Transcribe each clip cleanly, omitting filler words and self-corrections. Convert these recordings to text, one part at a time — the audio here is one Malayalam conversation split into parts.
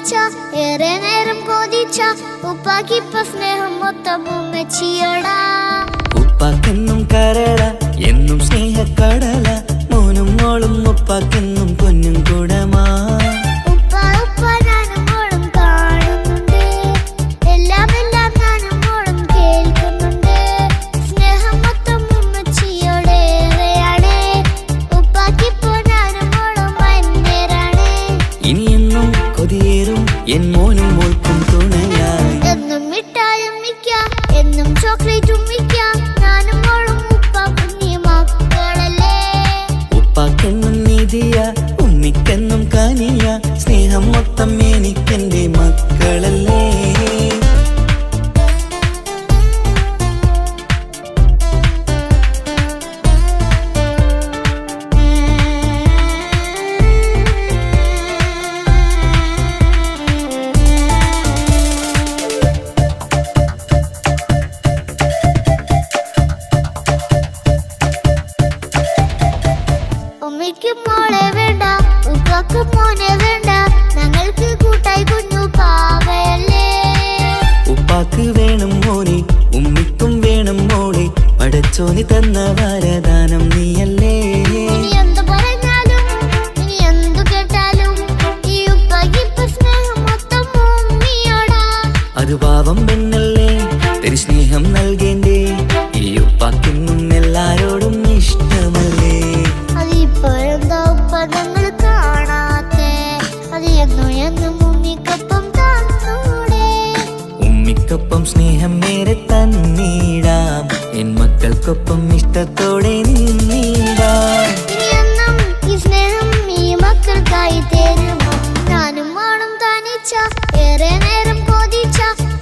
തനിച്ച ഏറെ നേരം കൊതിച്ച ഉപ്പാക്കിപ്പ സ്നേഹം മൊത്തം ഉമ്മച്ചിയോടാ. ഉപ്പാക്കെന്നും കരള എന്നും സ്നേഹക്കടല മോനും മോളും ഉപ്പാക്കെന്നും പൊന്നും കൂടമാ. എൻ മോനും മോൾക്കും തുണയായി എന്നും മിഠായും മിക്കാം എന്നും ചോക്ലേറ്റും മിക്കാം ഞാനും മോളും ഉപ്പാക്കും മക്കളല്ലേ. ഉപ്പാക്കെന്നും നീതിയ ഉമ്മിക്കെന്നും കാനിയ സ്നേഹം മൊത്തം എനിക്കെന്റെ മക്കളല്ലേ. ഉമ്മയ്ക്ക് മോളെ വേണ്ട ഉപ്പാക്ക് മോനെ വേണ്ട ഞങ്ങൾക്ക് കൂട്ടായി കുഞ്ഞു പാവയല്ലേ. ഉപ്പാക്ക് വേണം മോനെ ഉമ്മിക്കും വേണം മോളെ പടച്ചോനി തന്ന വരദാനം നീയല്ലേ. ഇനി എന്തു പറഞ്ഞാലും ഇനി എന്തു കേട്ടാലും ഈ ഉപ്പാക്കിപ്പ സ്നേഹം മൊത്തം ഉമ്മിയോടാ. അത് പാവം പെണ്ണല്ലേ തിരി സ്നേഹം നൽകേണ്ടേ ഈ ഉപ്പാക്കെന്നും എല്ലാരോടും ഇഷ്ടമല്ലേ. അതിപ്പോഴെന്താ ഉപ്പ ഞങ്ങൾ കാണാത്തെ അത് എന്നും എന്നും ഉമ്മിക്കൊപ്പം തന്നൂടെ. ഉമ്മിക്കൊപ്പം സ്നേഹം നേരെ തന്നീടാം എൻ മക്കൾക്കൊപ്പം ഇഷ്ടത്തോടെ നിന്നീടാം. ഇനി എന്നും ഈ സ്നേഹം ഈ മക്കൾക്കായി തരുമോ. ഞാനും മോളും തനിച്ച ഏറെ നേരം കൊതിച്ച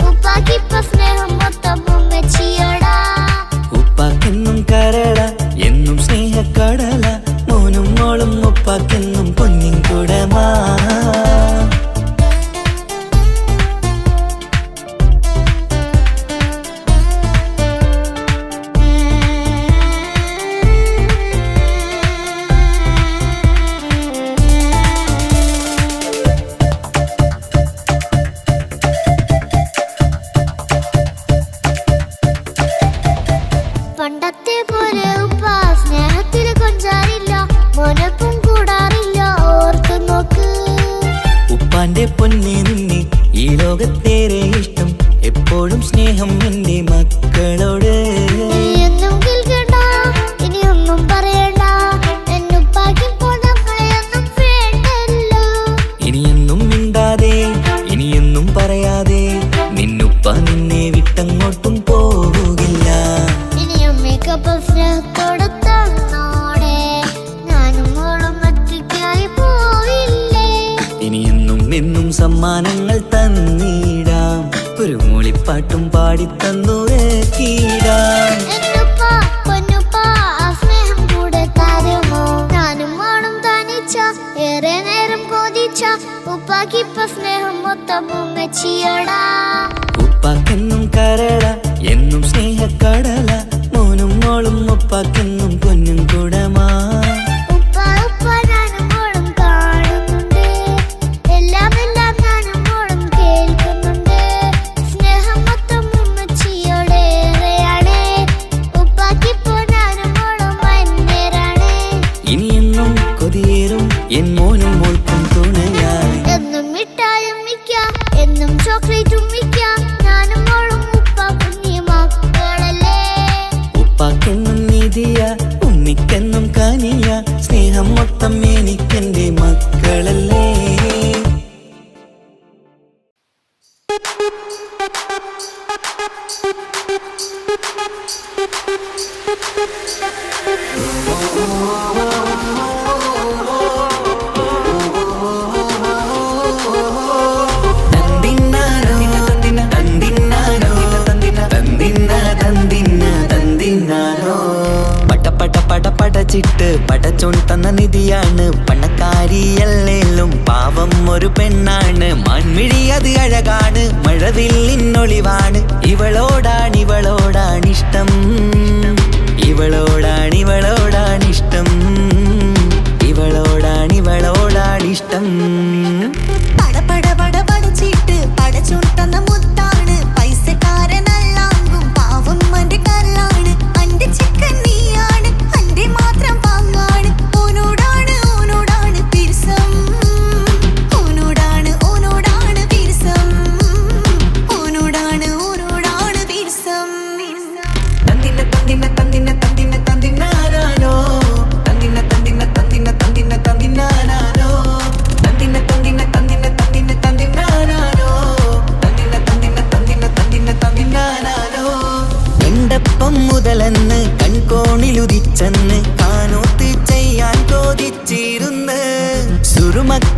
ഉപ്പാക്കിപ്പ സ്നേഹം മൊത്തം ഉമ്മച്ചിയോടാ. ഉപ്പാക്കെന്നും കരള എന്നും സ്നേഹക്കടല മോനും മോളും ഉപ്പാക്കെന്നും പൊന്നിൻ കൂടമാ. പണ്ടത്തെ പോലെ ഉപ്പ സ്നേഹത്തിൽ കൊഞ്ചാറില്ല മോനൊപ്പം കൂടാറില്ല ഓർത്തു നോക്ക്. ഉപ്പാന്റെ പൊന്നെ നിന്നെ ഈ ലോകത്തേറെ ഇഷ്ടം എപ്പോഴും സ്നേഹം എന്റെ മക്കളോട്. എന്നും കേൾക്കണ്ട ഇനി ഒന്നും പറയണ്ട എന്നുപ്പാക്കിപ്പോ നമ്മളെയൊന്നും വേണ്ടല്ലോ. ഇനിയൊന്നും മിണ്ടാതെ ഇനിയൊന്നും പറയാതെ നിന്നുപ്പ നിന്നെ വിട്ടങ്ങോട്ടും പോവുകില്ല. ഇനി അമ്മയ്ക്കൊപ്പം സ്നേഹത്തോടെ തന്നോടെ ഞാനും മോളും ഒറ്റയ്ക്കായി പോയില്ലേ. ഇനിയെന്നും എന്നും സമ്മാനങ്ങൾ തന്നീടാം ഒരു മൂളിപ്പാട്ടും പാടിത്തന്നുറക്കീടാം. എന്നുപ്പ പൊന്നുപ്പ ആ സ്നേഹം കൂടെ തരുമോ. ഞാനും മോളും തനിച്ച ഏറെ നേരം കൊതിച്ച ഉപ്പാക്കിപ്പ സ്നേഹം മൊത്തം ഉമ്മച്ചിയോടാ. ഉപ്പാക്കെന്നും കരള എന്നും സ്നേഹക്കടല മോനും മോളും ഉപ്പാക്കെന്നും പൊന്നും കൂടമാ. ഉപ്പ ഉപ്പ ഞാനും മോളും കാണുന്നുണ്ട് എല്ലാം എല്ലാം ഞാനും മോളും കേൾക്കുന്നുണ്ട്. സ്നേഹം മൊത്തം ഉമ്മച്ചിയോടേറെയാണ് ഉപ്പാക്കിപ്പോ ഞാനും മോളും അന്യരാണ്. ഇനിയെന്നും കൊതിയേറും എൻ മോനും മോൾക്കും തുണയായി എന്നും മിഠായും മിക്കാം എന്നും ചോക്ലേറ്റും മിക്കാം ഞാനും മോളും ഉപ്പാക്കും മക്കളല്ലേ. ഉപ്പാക്കെന്നും നീതിയ ഉമ്മിക്കെന്നും കാനിയ സ്നേഹം മൊത്തം എനിക്കെന്റെ മക്കളല്ലേ. പടച്ചിട്ട് പടച്ചോൺ തന്ന നിധിയാണ് പണക്കാരിയല്ലേലും പാവം ഒരു പെണ്ണാണ്. മാൻമിഴി അത് അഴകാണ് മഴവില്ലിന്നൊളിവാണ് ഇവളോടാണിഷ്ടം ഇവളോടാണിഷ്ടം ഇവളോടാണിഷ്ടം. പട പട പട പട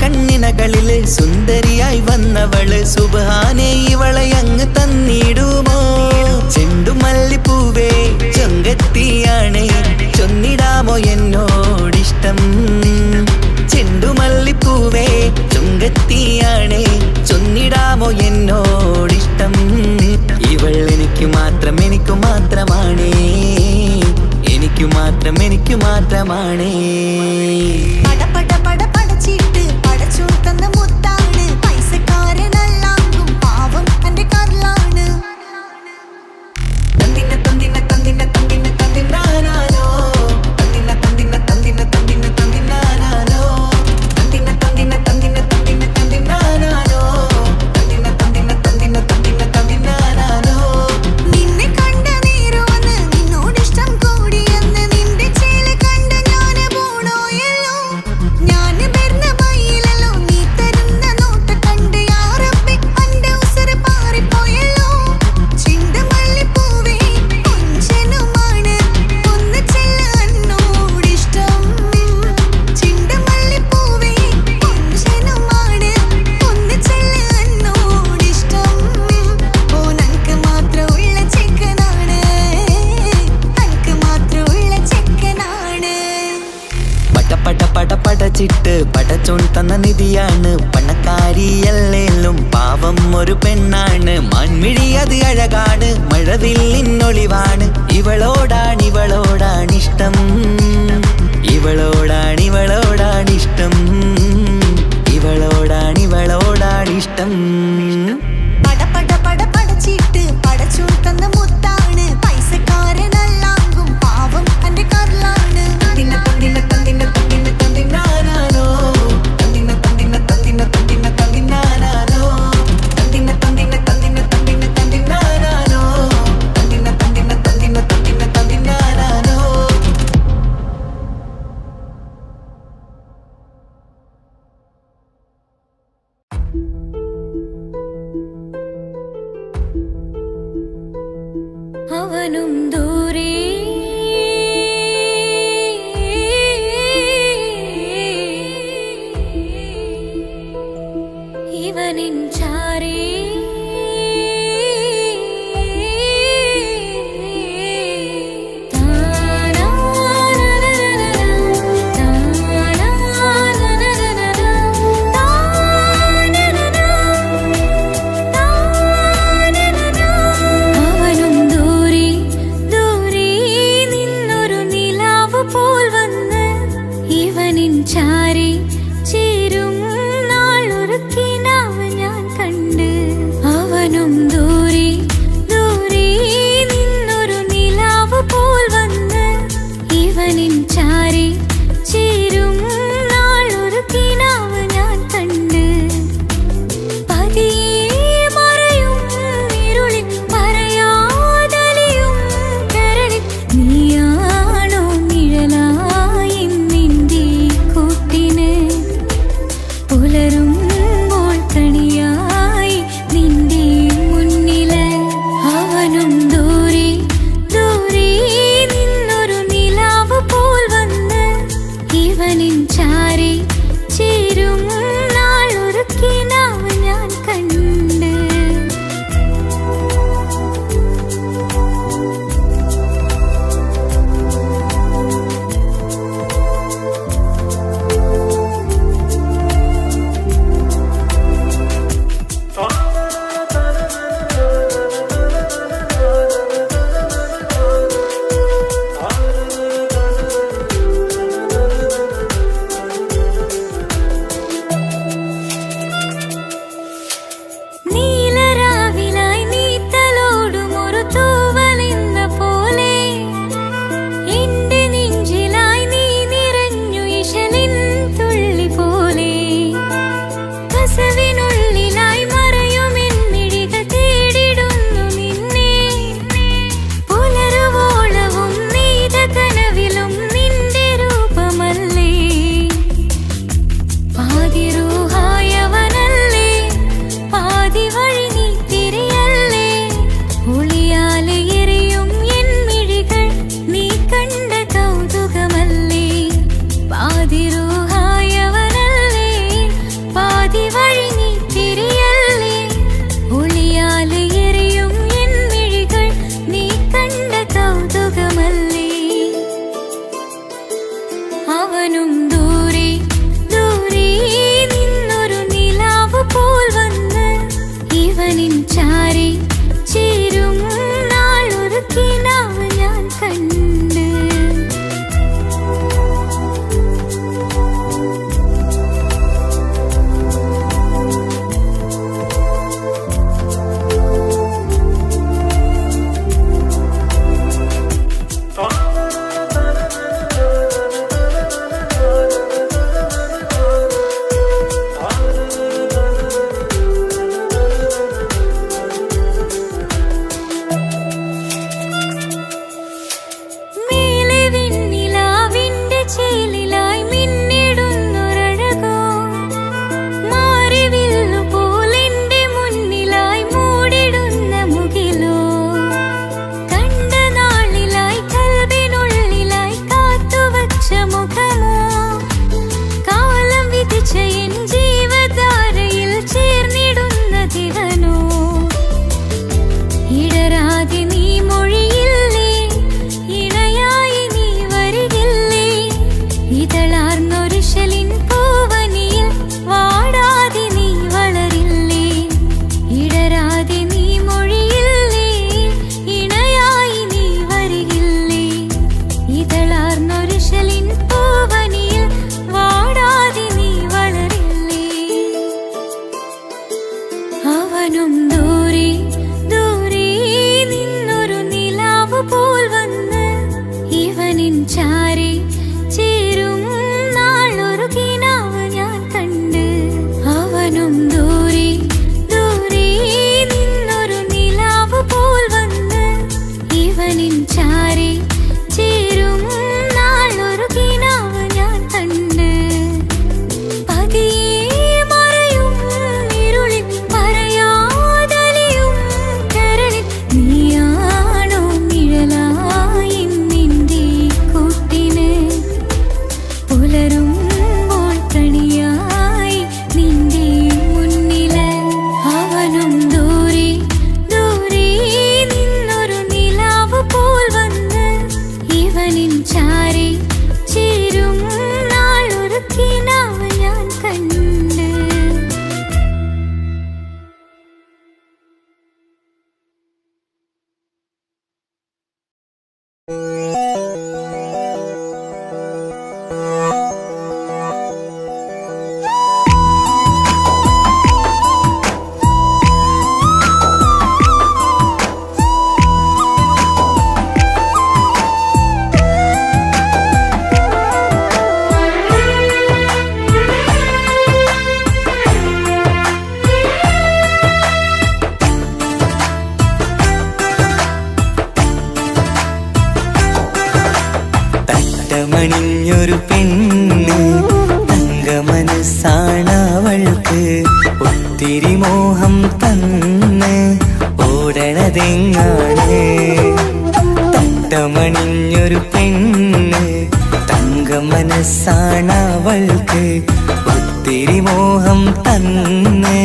കണ്ണിനകളില് സുന്ദരിയായി വന്നവള് സുബ്ഹാനേ ഇവളെ അങ്ങ് തന്നിടുമോ ചെണ്ടുമല്ലിപ്പൂവേ ചൊങ്കത്തിയാണ് ചൊന്നിടാമോ എന്നോടിഷ്ടം ചെണ്ടുമല്ലിപ്പൂവേ ചൊങ്കത്തിയാണ് ചൊന്നിടാമോ എന്നോടിഷ്ടം ഇവൾ എനിക്ക് മാത്രമാണേ എനിക്ക് മാത്രമാണേ പട പടച്ചിട്ട് പടച്ചോൻ തന്ന മുത്താണ് പൈസക്കാരനല്ലാങ്കും പാവം എന്റെ കർലാണ് തന്തിന തന്തിന തന്തിന തന്തിന തന്തിനാനാനോ തന്തിന തന്തിന തന്തിന തന്തിന തന്തിനാനാനോ തന്തിന തന്തിന തന്തിന തന്തിന തന്തിനാനാനോ തന്തിന തന്തിന തന്തിന തന്തിന തന്തിനാനാനോ നിന്നെ കണ്ട നേരവന്ന് നിന്നോടിഷ്ടം കൂടിയെന്ന് നിന്റെ ചേല കണ്ട ഞാന് പോണോയല്ലോ ഞാന് വരുന്ന വഴിയിലല്ലോ നീ തരുന്ന നോട്ട് കണ്ട് യാ റബ്ബി അന്റെ ഉസറ് പാറിപ്പോയല്ലോ ചെണ്ടുമല്ലിപ്പൂവേ കൊഞ്ചനുമാണ് ഒന്ന് ചെല്ല എന്നോടിഷ്ടം ചെണ്ടുമല്ലിപ്പൂവേ കൊഞ്ചനുമാണ് ഒന്ന് ചെല്ല എന്നോടിഷ്ടം നനക്ക് മാത്രമുള്ള ചെക്കനാണ് നനക്ക് മാത്രമുള്ള ചെക്കനാണ് പടച്ചിട്ട് പടച്ചോൻ തന്ന നിധിയാണ് പണക്കാരിയല്ലേലും പാവം ഒരു പെണ്ണാണ് മാൻമിഴി അത് അഴകാണ് മഴവില്ലിന്നൊളിവാണ് ഇവളോടാണിഷ്ടം ഇവളോടാണിഷ്ടം ഇവളോടാണിഷ്ടം പടച്ചിട്ട് പടച്ചോൻ തന്ന മുത്താണ് പൈസക്കാരനല്ലാങ്കും പാവം എന്റെ കർലാണ് തന്തിന തന്തിന തന്തിന തന്തിന തന്തിനാനാനോ തന്തിന തന്തിന തന്തിന തന്തിന തന്തിനാനാനോ തന്തിന തന്തിന തന്തിന തന്തിന തന്തിനാനാനോ തന്തിന തന്തിന തന്തിന തന്തിന തന്തിനാനാനോ അവനും ദൂരെ ഇവനിൻ ചാരേ അവനും ദൂരെ ദൂരെ നിന്നൊരു നിലാവ് പോൽ വന്ന് ഇവനിൻ ചാരേ ചേരും നാളൊരു കിനാവ് ഞാൻ കണ്ട് അവനും ദൂരെ ദൂരെ നിന്നൊരു നിലാവ് പോൽ വന്ന് ഇവനിൻ ചാരി ചേരും നാളൊരു കിനാവ് ഞാൻ കണ്ട്. അവനും ദൂരെ ദൂരെ നിന്നൊരു നിലാവ് പോൽ വന്ന് ഇവനിൻ ചാരി ചേരും നാളൊരു കിനാവ് ഞാൻ കണ്ട്. പതിയെ മറയും ഇരുളിൽ പറയാതലിയും കരളിൽ നീയാണോ നിഴലായി നിന്റെ കൂട്ടിന്. പുലരുമ്പോൾ കണിയായി നിന്റെ മുന്നില്. അവനും ദൂരെ ദൂരെ നിന്നൊരു നിലാവ് പോൽ വന്ന് ഇവനിൻ ചാരി ചേരും നാളൊരു കിനാവ് ഞാൻ കണ്ട്. തട്ടമണിഞ്ഞൊരു പെണ്ണ് തങ്കമനസ്സാണവൾക്ക്. ഒത്തിരി മോഹം തന്ന് ഓടണതെങ്ങാണ്. തട്ടമണിഞ്ഞൊരു പെണ്ണ് തങ്കമനസ്സാണവൾക്ക്. ഒത്തിരി മോഹം തന്ന്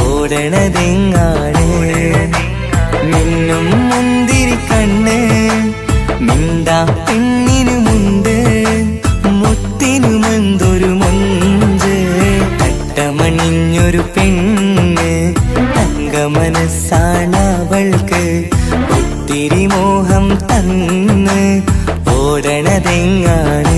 ഓടണതെങ്ങാണ്. മിന്നും മുന്തിരി കണ്ണ് മിണ്ടാ പെണ്ണിനുമുണ്ട്. മുത്തിനുമെന്തൊരു മൊഞ്ച്. തട്ടമണിഞ്ഞൊരു പെണ്ണ് തങ്കമനസ്സാണവൾക്ക്. ഒത്തിരി മോഹം തന്ന് ഓടണതെങ്ങാണ്.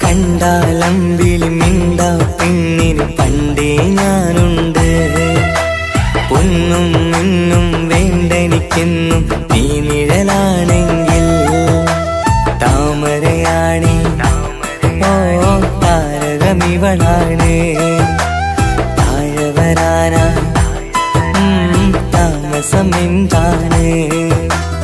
കണ്ടാലമ്പിളി മിണ്ടാ പെണ്ണിന് പണ്ടേ ഞാനുണ്ട്. പൊന്നും മിന്നും വേണ്ടെനിക്കെന്നും നീ നിഴലാണെങ്കിൽ. താമരയാണി ഓ താരകമിവളാണ്. താഴെ വരാനാ താമസം എന്താണ്.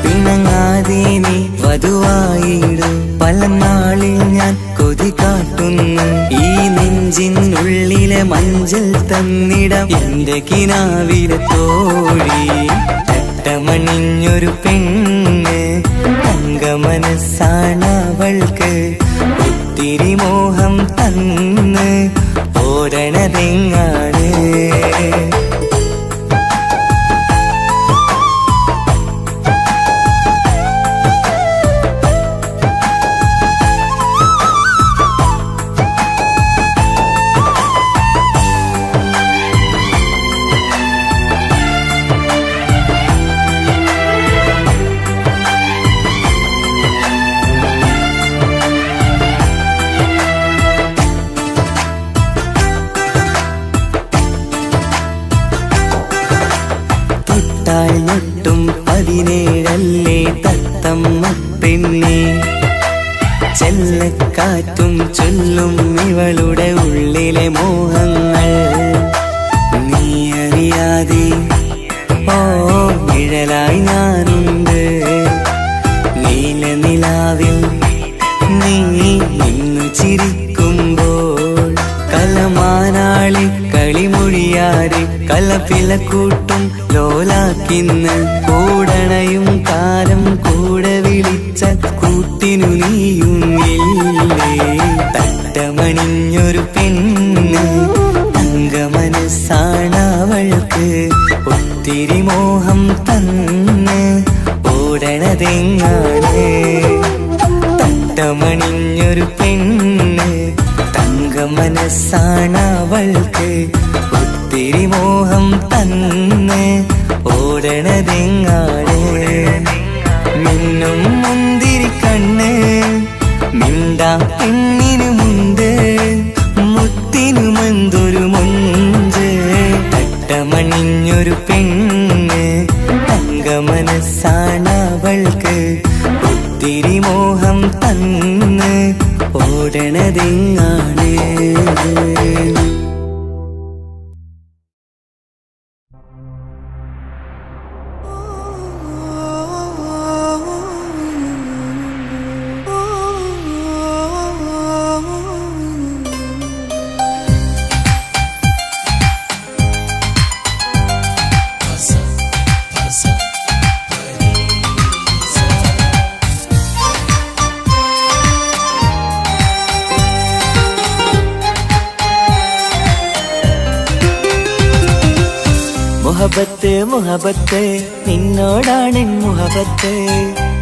പിണങ്ങാതെ നീ വധുവായിടും. പല നാളിൽ ഞാൻ കൊതി കാട്ടുന്നു. ഈ നെഞ്ചിനുള്ളിലെ മഞ്ചൽ തന്നിടം എന്റെ കിനാവിലെ തോഴി. തട്ടമണിഞ്ഞൊരു പെണ്ണ് തങ്കമനസ്സാണവൾക്ക്. ഒത്തിരി മോഹം തന്ന് ഓടണതെങ്ങാണ്. ൊട്ടും 17 തത്തമ്മ പെണ്ണെ. ചെല്ലക്കാറ്റും ചൊല്ലും ഇവളുടെ ഉള്ളിലെ മോഹങ്ങൾ. നീ അറിയാതെ ഓ നിഴലായി ഞാനുണ്ട്. നീല നിലാവിൽ നീ നിന്നു ചിരിക്കുമ്പോൾ. കലമാനാളി കളിമൊഴിയാതെ കലപിലക്കൂട്ടും ലോലാക്കിന്ന്. കൂടണയും കാലം കൂടെ വിളിച്ച കൂട്ടിനു നീയുമില്ലേ. തട്ടമണിഞ്ഞൊരു പെണ്ണ് തങ്കമനസ് ഒത്തിരി മോഹം തന്ന് ഓടണതെങ്ങാണ് തട്ടമണിഞ്ഞൊരു പെണ്ണ് തങ്ക മനസ്സാണവൾക്ക് ഒത്തിരി മോഹം തന്ന് ഓടണതെങ്ങാണ് മിന്നും മുന്തിരി കണ്ണ് മിണ്ടാ പെണ്ണിനു മുണ്ട് മുത്തിനുമെന്തൊരു മുഞ്ച് തട്ടമണിഞ്ഞൊരു പെണ്ണ് തങ്ക മനസ്സാണവൾക്ക് ഒത്തിരി മോഹം തന്ന് ഓടണതെങ്ങാണ് മുഹബത്ത് മുഹബത്ത് നിന്നോടാണെൻ മുഹബത്ത്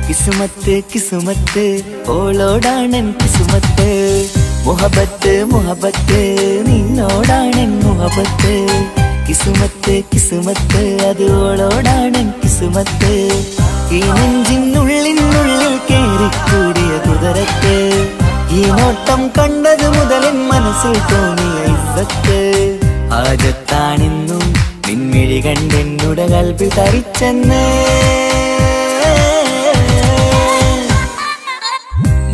കിസുമത്ത് കിസുമത്ത് ഓളോടാണെൻ കിസുമത്ത് മുഹബത്ത് മുഹബത്ത് നിന്നോടാണെൻ മുഹബത്ത് കിസുമത്ത് കിസുമത്ത് അത് ഓളോടാണെൻ കിസുമത്ത് ഈ നെഞ്ചിനുള്ളിനുള്ളിൽ കേറിക്കൂടിയ കുതിരത്ത് ഈ നോട്ടം കണ്ടത് മുതലൻ മനസ്സിൽ തോന്നിയ ഇസ്സത്ത് ആജത്താണെന്നും നിൻമിഴി കണ്ടെന്നുടെ കൽബിൽ തരിച്ചെന്ന്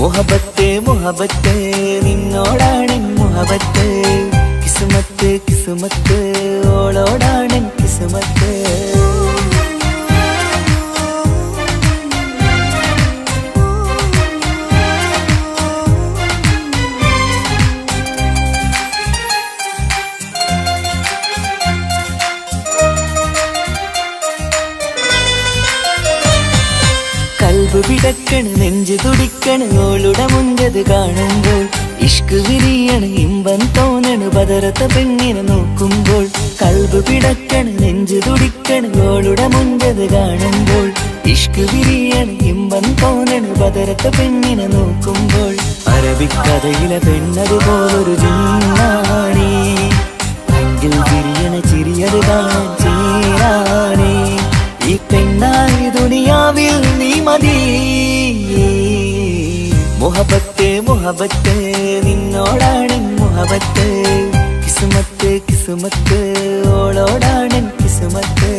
മുഹബത്ത് മുഹബത്ത് നിന്നോടാണെൻ മുഹബത്ത് കിസുമത്ത് കിസുമത്ത് ഓളോടാണെൻ കിസുമത്ത് പിടക്കണ് നെഞ്ചു തുടിക്കണ് ഓളുടെ മുഞ്ചത് കാണുമ്പോൾ ഇഷ്ക് വിരിയണ് ഇമ്പം തോന്നണ് ബദറത്ത പെണ്ണിനെ നോക്കുമ്പോൾ കൽബ് പിടക്കണ് നെഞ്ചു തുടിക്കണ് ഓളുടെ മുഞ്ചത് കാണുമ്പോൾ ഇഷ്ക് വിരിയണ് ഇമ്പം തോന്നണ് ബദറത്ത പെണ്ണിനെ നോക്കുമ്പോൾ അറബിക്കഥയിലെ പെണ്ണതുപോലൊരു ജിന്നാണി അഞ്ചിൽ വിരിയണ ചിരിയത് കാണാൻ ചേരാണി ഈ പെണ്ണായി ദുനിയാവിൽ നീ മതി മുഹബത്ത് മുഹബത്ത് നിന്നോടാണെൻ മുഹബത്ത് കിസുമത്ത് കിസുമത്ത് ഓളോടാണെൻ കിസുമത്ത്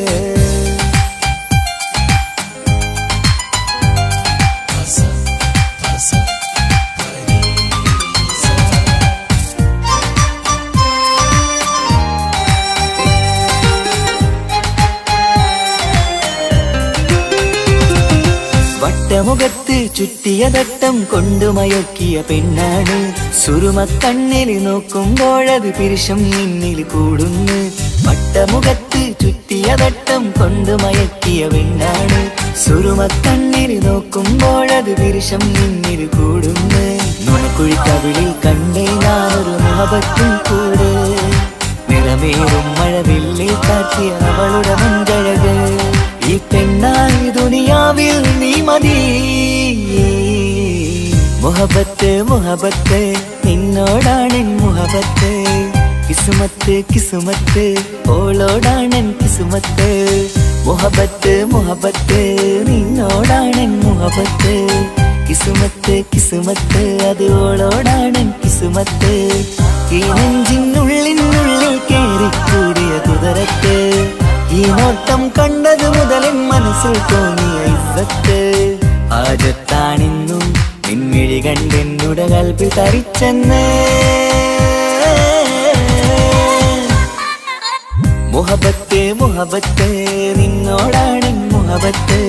മുഖത്ത് ചുറ്റിയ തട്ടം കൊണ്ടു മയക്കിയ പെണ്ണാണ് സുറുമ കണ്ണിൽ നോക്കുമ്പോഴത് പിരിശം നിന്നിൽ കൂടുന്നു വട്ടമുഖത്ത് ചുറ്റിയ തട്ടം കൊണ്ടു മയക്കിയ പെണ്ണാണ് സുറുമ കണ്ണിൽ നോക്കുമ്പോഴത് പിരിശം നിന്നിൽ കൂടുന്നു നുണക്കുഴിക്കവിളിൽ കണ്ടേ ഞാനൊരു മുഹബത്തും കൂട് നിറമേറും മഴവില്ലിൽ കാട്ടിയ അവളുടെ മുൻകഴക് ഈ പെണ്ണായി ദുനിയാവിൽ നീ മതി മുഹബത്ത് മുഹബത്ത് നിന്നോടാണെൻ മുഹബത്ത് കിസുമത്ത് കിസുമത്ത് ഓളോടാണെൻ കിസുമത്ത് മുഹബത്ത് മുഹബത്ത് നിന്നോടാണെൻ മുഹബത്ത് കിസുമത്ത് കിസുമത്ത് അത് ഓളോടാണെൻ കിസുമത്ത് ഈ നെഞ്ചിനുള്ളിനുള്ളിൽ കേറിക്കൂടിയ കുതിരത്ത് ഈ നോട്ടം കണ്ടത് മുതലൻ മനസ്സിൽ തോന്നിയ ഇസ്സത്ത് ആജത്താണെന്നും നിൻമിഴി കണ്ടെന്നുടെ കൽബിൽ തരിച്ചെന്ന് മുഹബത്ത് മുഹബത്ത് നിന്നോടാണെൻ മുഹബത്ത്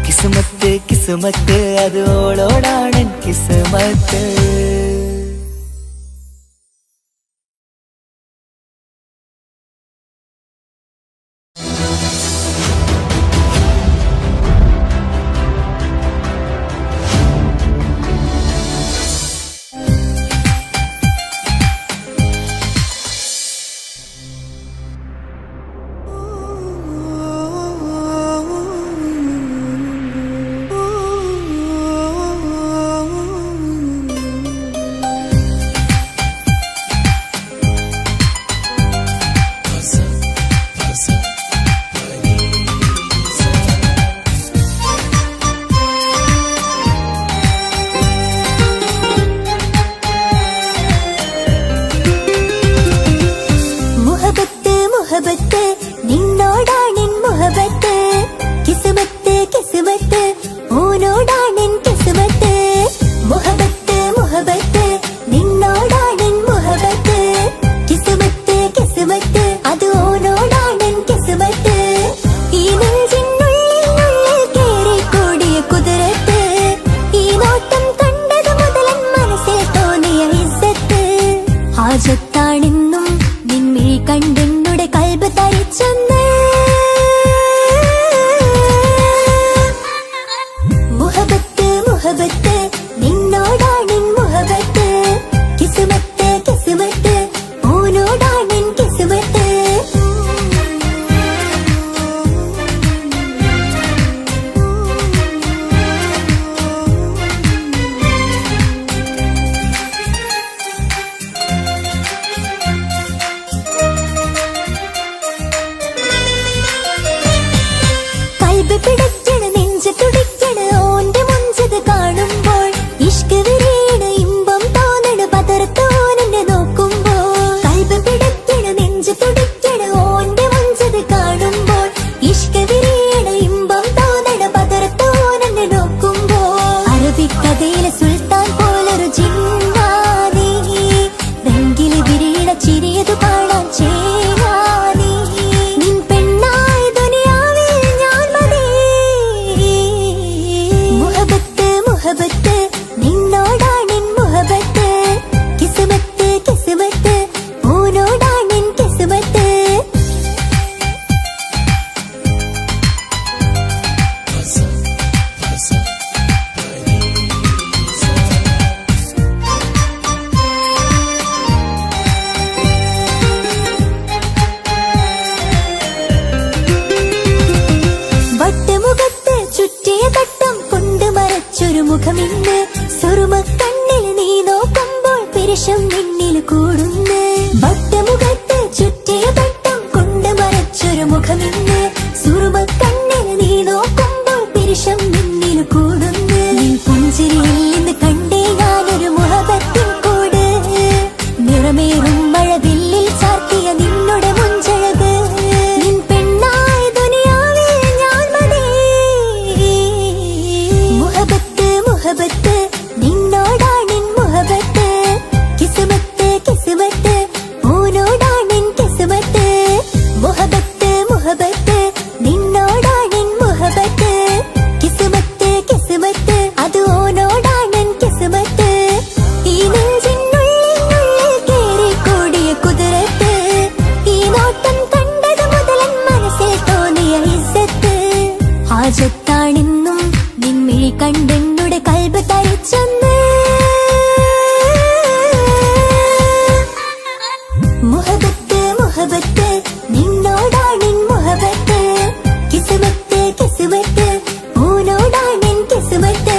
കിസുമത്ത് കിസുമത്ത് അത് ഓളോടാണെൻ കിസുമത്ത് ആജത്താണെന്നും നിൻമിഴി കണ്ടെന്നുടെ കൽബ് തരിച്ചെന്ന് മുഹബത്ത് മുഹബത്ത് നിന്നോടാണെൻ മുഹബത്ത് കിസ്മത്ത് കിസ്മത്ത് ഓനോടാണെൻ കിസ്മത്ത് കൽബ് പിടയ്ക്കണ് നെഞ്ച് തുടിക്കണ് ഓന്റെ മുഞ്ചത് കാണുമ്പോൾ ഇഷ്ക് വിരിയണ് ഇമ്പം തോന്നണ് പതർത്തോനെന്നെ നോക്കുമ്പോൾ കൽബ് പിടയ്ക്കണ് നെഞ്ച് തുടിക്കണ് ഓന്റെ മുഞ്ചത് കാണുമ്പോൾ ഇഷ്ക് വിരിയണ് ഇമ്പം തോന്നണ് പതർത്തോനെന്നെ നോക്കുമ്പോൾ അറബിക്കഥയിലെ സുൽത്താൻ പോലൊരു ജിന്നാനീ രംഗില് വിരിയണ ചിരിയതു കാണാൻ ചേരാനീ നിൻ പെണ്ണായ ദുനിയാവിൽ ഞാൻ മതി മുഹബത്ത് മുഹബത്ത് നിന്നോടാണെൻ മുഹബത്ത് കിസ്മത്ത് കിസ്മത്ത് ഓനോടാണെൻ കിസ്മത്ത് വട്ടമുഖത്ത് ചുറ്റിയ തട്ടം കൊണ്ട് മറച്ചൊരു മുഖമിന്ന് സുറുമ കണ്ണിൽ നീ നോക്കുമ്പോൾ പിരിശം നിന്നിൽ കൂടുന്നു വട്ടമുഖത്ത് ചുറ്റിയ തട്ടം കൊണ്ട് മറച്ചൊരു മുഖമിന്ന് സുറുമ കണ്ണിൽ നീ നോക്കുമ്പോൾ പിരിശം നിന്നിൽ കൂടുന്നു നിൻ പുഞ്ചിരിയിൽ നിന്ന് കണ്ടേ ഞാനൊരു മുഹബത്തിൻ കൂട് നിറമേറും മഴവില്ലിൽ ചാർത്തിയ നിന്നുടെ മുഞ്ചഴക് നിൻ പെണ്ണായ ദുനിയാവിൽ ഞാൻ മതി മുഹബത്ത് മുഹബത്ത് നിന്നോടാണെൻ മുഹബത്ത് കിസ്മത്ത് കിസ്മത്ത് ഓനോടാണെൻ കിസ്മത്ത് മുഹബത്ത് മുഹബത്ത് നിന്നോടാണെൻ മുഹബത്ത് കിസ്മത്ത് കിസ്മത്ത് അത് ഓനോടാണെൻ കിസ്മത്ത് ഈ നെഞ്ചിനുള്ളിൽ കേറിക്കൂടിയ കുതിരത്ത് ഈ നോട്ടം കണ്ടത് മുതലൻ മനസ്സിൽ തോന്നിയ ഇസ്സത്ത് ഹാജത്താണെന്നും നിൻമിഴി കണ്ടെന്നുടെ കൽബ് തരിച്ചെന്ന് മുഹബത്ത് മുഹബത്ത് നിന്നോടാണെൻ മുഹബത്ത് കിസ്മത്ത് കിസ്മത്ത് ഓനോടാണെൻ കിസ്മത്ത്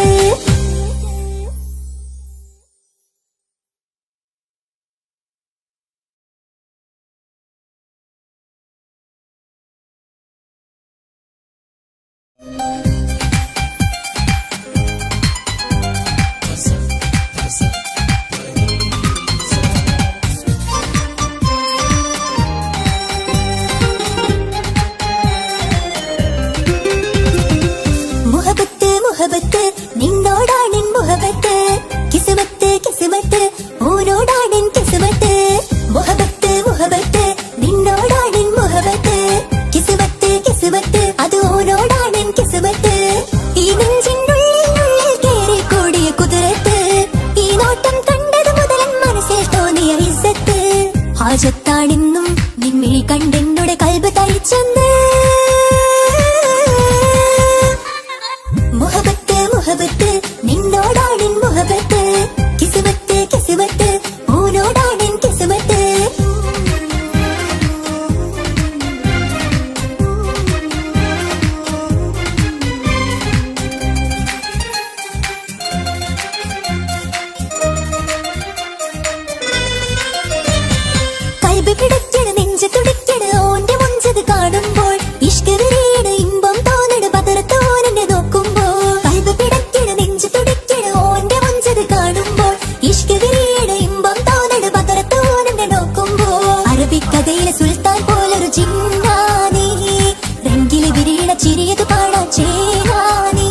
മുഹബത്ത് മുഹബത്ത് നിന്നോടാണെൻ മുഹബത്ത് കിസ്മത്ത് കിസ്മത്ത് ഓനോടാണെൻ കിസ്മത്ത് മുഹബത്ത് മുഹബത്ത് നിന്നോടാണെൻ മുഹബത്ത് കിസ്മത്ത് കിസ്മത്ത് അത് ഓനോടാണെൻ കിസ്മത്ത് ഈ നെഞ്ചിനുള്ളിൽ കേറിക്കൂടിയ കുതിരത്ത് ഈ നോട്ടം കണ്ടത് മുതലൻ മനസ്സിൽ തോന്നിയ ഇസ്സത്ത് ഹാജത്താണെന്നും നിൻമിഴി കണ്ടെന്നുടെ കൽബ് തരിച്ചെന്ന് മുഹബത്ത് മുഹബത്ത് നിന്നോടാണെൻ മുഹബത്ത് കിസ്മത്ത് കിസ്മത്ത് ഓനോടാണെൻ കിസ്മത്ത് കൽബ് പിടയ്ക്കണ് നെഞ്ച് തുടിക്കണ് ഓന്റെ മുഞ്ചത് കാണുമ്പോൾ ഇഷ്ക് വിരിയണ് ഇമ്പം തോന്നണ് പതർത്തോനെന്നെ നോക്കുമ്പോൾ കൽബ് പിടയ്ക്കണ് നെഞ്ച് തുടിക്കണ് ഓന്റെ മുഞ്ചത് കാണുമ്പോൾ ഇഷ്ക് വിരിയണ് ഇമ്പം തോന്നണ് പതർത്തോനെന്നെ നോക്കുമ്പോൾ അറബിക്കഥയിലെ സുൽത്താൻ പോലൊരു ജിന്നാനീ രംഗില് വിരിയണ ചിരിയതു കാണാൻ ചേരാനീ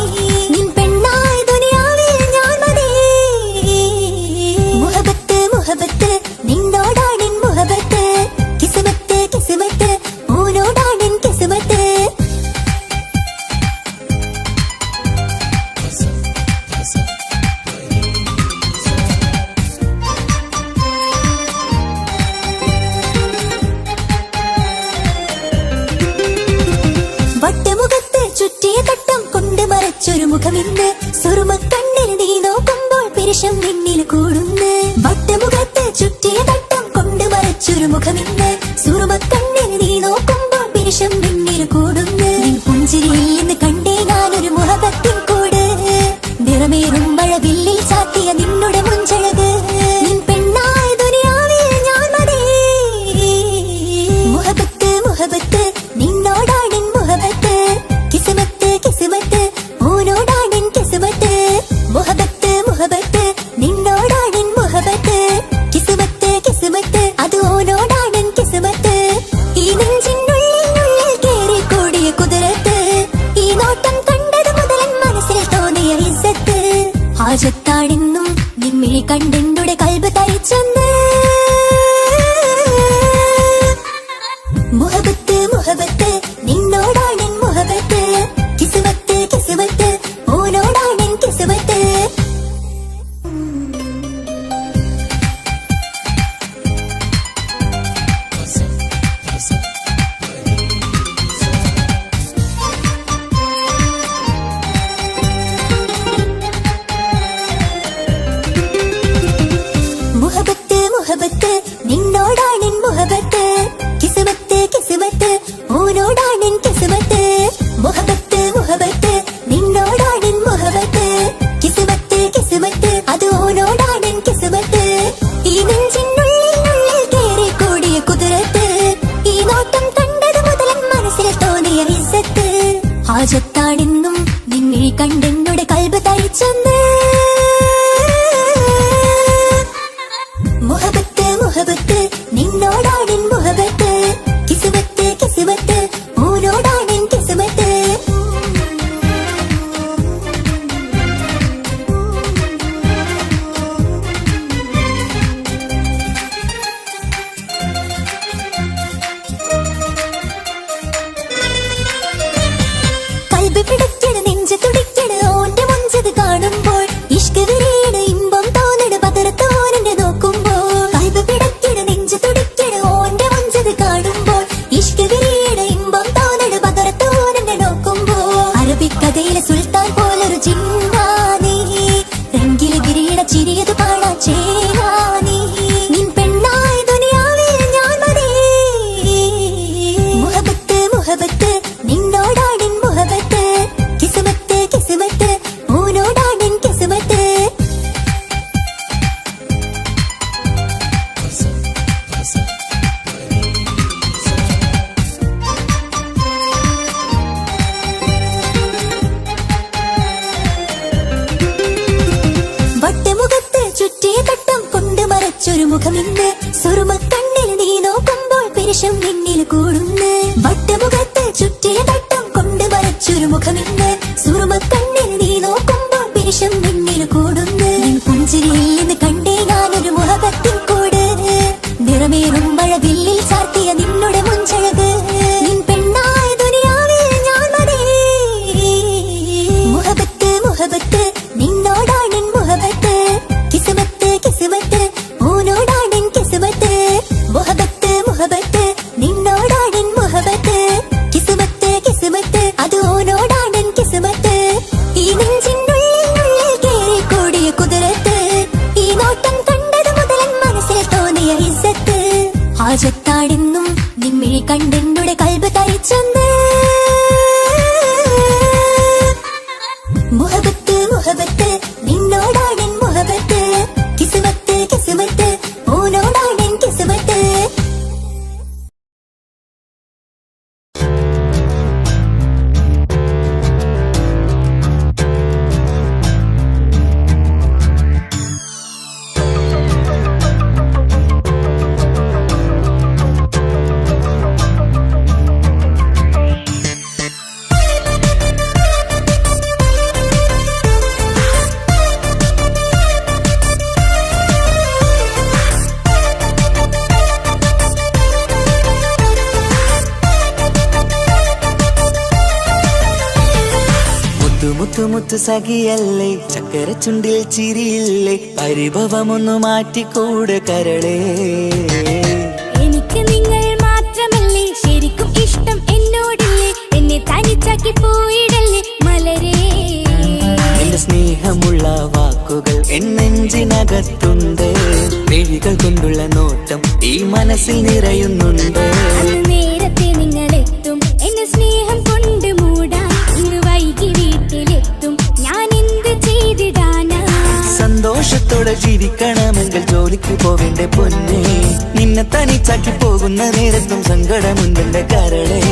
നിൻ പെണ്ണായ ദുനിയാവിൽ ഞാൻ മതി മുഹബത്ത് മുഹബത്ത് നിന്നോടാണെൻ മുഹബത്ത് മുഖമിന്ന് സുറുമക്കണ്ണിൽ നീ നോക്കുമ്പോൾ പിരിശം നിന്നിൽ കൂടുന്നു വട്ടമുഖത്ത് ചുറ്റിയ തട്ടം കൊണ്ട് മറച്ചൊരു മുഖമിന്ന് സുറുമക്കണ്ണിൽ നീ നോക്കുമ്പോൾ പിരിശം നിന്നിൽ കൂടുന്നു നിൻ പുഞ്ചിരിയിൽ നിന്ന് കണ്ടേ ഞാനൊരു മുഹബത്തിൻ കൂട് നിറമേറും മഴവില്ലിൽ ചാത്തിയ നിന്നുടെ മുഞ്ചഴക് നിൻ പെണ്ണായ ദുനിയാവിൽ ഞാൻ മതി മുഹബത്ത് മുഹബത്ത് നിന്നോടാണെൻ മുഹബത്ത് കിസ്മത്ത് കിസ്മത്ത് ഓനോടാണെൻ കിസ്മത്ത് മുഹബത്ത് മുഹബത്ത് നിന്നോടാണെൻ മുഹബത്ത് കിസ്മത്ത് കിസ്മത്ത് അത് ഓനോടാണെൻ കിസ്മത്ത് ഈ നെഞ്ചിനുള്ളിൽ കേറി കൂടിയ കുതിരത്ത് ഈ നോട്ടം കണ്ടത് മുതൽ മനസ്സിൽ തോന്നിയ ഇസ്സത്ത് ഹാജത്താണെന്നും നിമ്മിഴി കണ്ടെന്നുടെ കൽബ് തരിച്ചെന്ന് മുഹബത്ത് മുഹബത്ത് നിന്നോടാണെൻ മുഹബത്ത് കിസ്മത്ത് കിസ്മത്ത് ഓനോടാണെൻ കിസ്മത്ത് മുഹബത്ത് മുഹബത്ത് നിന്നോടാണെൻ മുഹബത്ത് കിസ്മത്ത് കിസ്മത്ത് ഓനോടാണെൻ കിസ്മത്ത് മുഹബത്ത് മുഹബത്ത് നിന്നോടാണെൻ മുഹബത്ത് കിസ്മത്ത് കിസ്മത്ത് അത് ഓനോടാണെൻ കിസ്മത്ത് ഈ നെഞ്ചിനുള്ളിൽ കേറി കൂടിയ കുതിരത്ത് ഈ നോട്ടം കണ്ടത് മുതൽ മനസ്സിൽ തോന്നിയ ഇസ്സത്ത് ഹാജത്താണെന്നും നിന്നിൽ കണ്ടെന്നുടെ കൽബ് തരിച്ചെന്ന് മുഹബത്ത് മുഹബത്ത് നിന്നോടാണെൻ മുഹബത്ത് കിസ്മത്ത് കിസ്മത്ത് ഓനോടാണെൻ കിസ്മത്ത് കൽബ് പിടിക്കണ് നെഞ്ച് തുടിക്കണ് ഓന്റെ മുഞ്ചത് കാണുമ്പോൾ ഇഷ്ക് വിരിയണ് ഇമ്പം തോന്നണ് പതറത്തോനെ നോക്കുമ്പോൾ കൽബ് പിടിക്കണ് നെഞ്ച് തുടിക്കണ് ഓന്റെ മുഞ്ചത് കാണുമ്പോൾ ഇഷ്ക് വിരിയണ് ഇമ്പം തോന്നണ് പതറത്തോനെ നോക്കുമ്പോൾ അറബിക്കഥയിലെ സുൽത്താൻ പോലൊരു ജിന്നാനി രംഗില് വിരിയണ ചിരിയത് കാണാൻ ചേരാനി നിൻ പെണ്ണായ ദുനിയാവിൽ ഞാൻ മതി മുഹബത്ത് മുഹബത്ത് നിന്നോടാണെൻ മുഹബത്ത് കിസ്മത്ത് കിസ്മത്ത് ഓനോടാണെൻ കിസ്മത്ത് വട്ടമുഖത്ത് ചുറ്റിയ തട്ടം കൊണ്ട് മറച്ചൊരു മുഖമിന്ന് സുറുമക്കണ്ണിൽ നീ നോക്കുമ്പോൾ പിരിശം നിന്നിൽ കൂടുന്നു വട്ടമുഖത്ത് ചുറ്റിയ തട്ടം കൊണ്ട് മറച്ചൊരു മുഖമിന്ന് സുറുമക്കണ്ണിൽ നീ നോക്കുമ്പോൾ പിരിശം നിന്നിൽ കൂടുന്നു നിൻ പുഞ്ചിരിയിൽ നിന്ന് കണ്ടേ ഞാനൊരു മുഹബത്തിൻ കൂട് നിറമേറും മഴവില്ലിൽ ചാർത്തിയ നിന്നുടെ മുഞ്ചഴക് നിൻ പെണ്ണായ ദുനിയാവിൽ ഞാൻ മതി മുഹബത്ത് മുഹബത്ത് നിന്നോടാണെൻ മുഹബത്ത് കിസ്മത്ത് കിസ്മത്ത് ഓനോടാണെൻ കിസ്മത്ത് മുഹബത്ത് മുഹബത്ത് നിന്നോടാണെൻ മുഹബത്ത് കിസ്മത്ത് കിസ്മത്ത് അത് ഓനോടാണെൻ കിസ്മത്ത് ഈ നെഞ്ചിനുള്ളിൽ കേറി കൂടിയ കുതിരത്ത് ഈ നോട്ടം കണ്ടത് മുതൽ മനസ്സിൽ തോന്നിയ ഇസ്സത്ത് ഹാജത്താണെന്നും നിമ്മിഴി കണ്ടെന്നുടെ കൽബ് തരിച്ചെന്ന് മുഹബത്ത് മുഹബത്ത് നിന്നോടാണെൻ മുഹബത്ത് കിസ്മത്ത് കിസ്മത്ത് ഓനോടാണെൻ കിസ്മത്ത് മുത്തു മുത്തു സഖിയല്ലേ ചക്കര ചുണ്ടിൽ ചിരിയില്ലേ പരിഭവമൊന്നു മാറ്റിക്കൂടെ കരളേ എനിക്ക് നിങ്ങൾ മാത്രമല്ലേ ശരിക്കും ഇഷ്ടം എന്നോടില്ലേ എന്നെ തനിച്ചാക്കി പോയിടല്ലേ മലരേ മനസ്സിൽ നിറയുന്നുണ്ട്. നേരത്തെ നിങ്ങളെത്തും എന്നെ സ്നേഹം കൊണ്ട് മൂടാൻ. ഇന്ന് വൈകി വീട്ടിലെത്തും ഞാൻ എന്ത് ചെയ്തിടാനാ? സന്തോഷത്തോടെ ജീവിക്കണമെങ്കിൽ ജോലിക്ക് പോവേണ്ട പൊന്നെ. നിന്നെ തനിച്ചാക്കി പോകുന്ന നേരത്തും സങ്കടമുണ്ടെന്റെ കരളെ.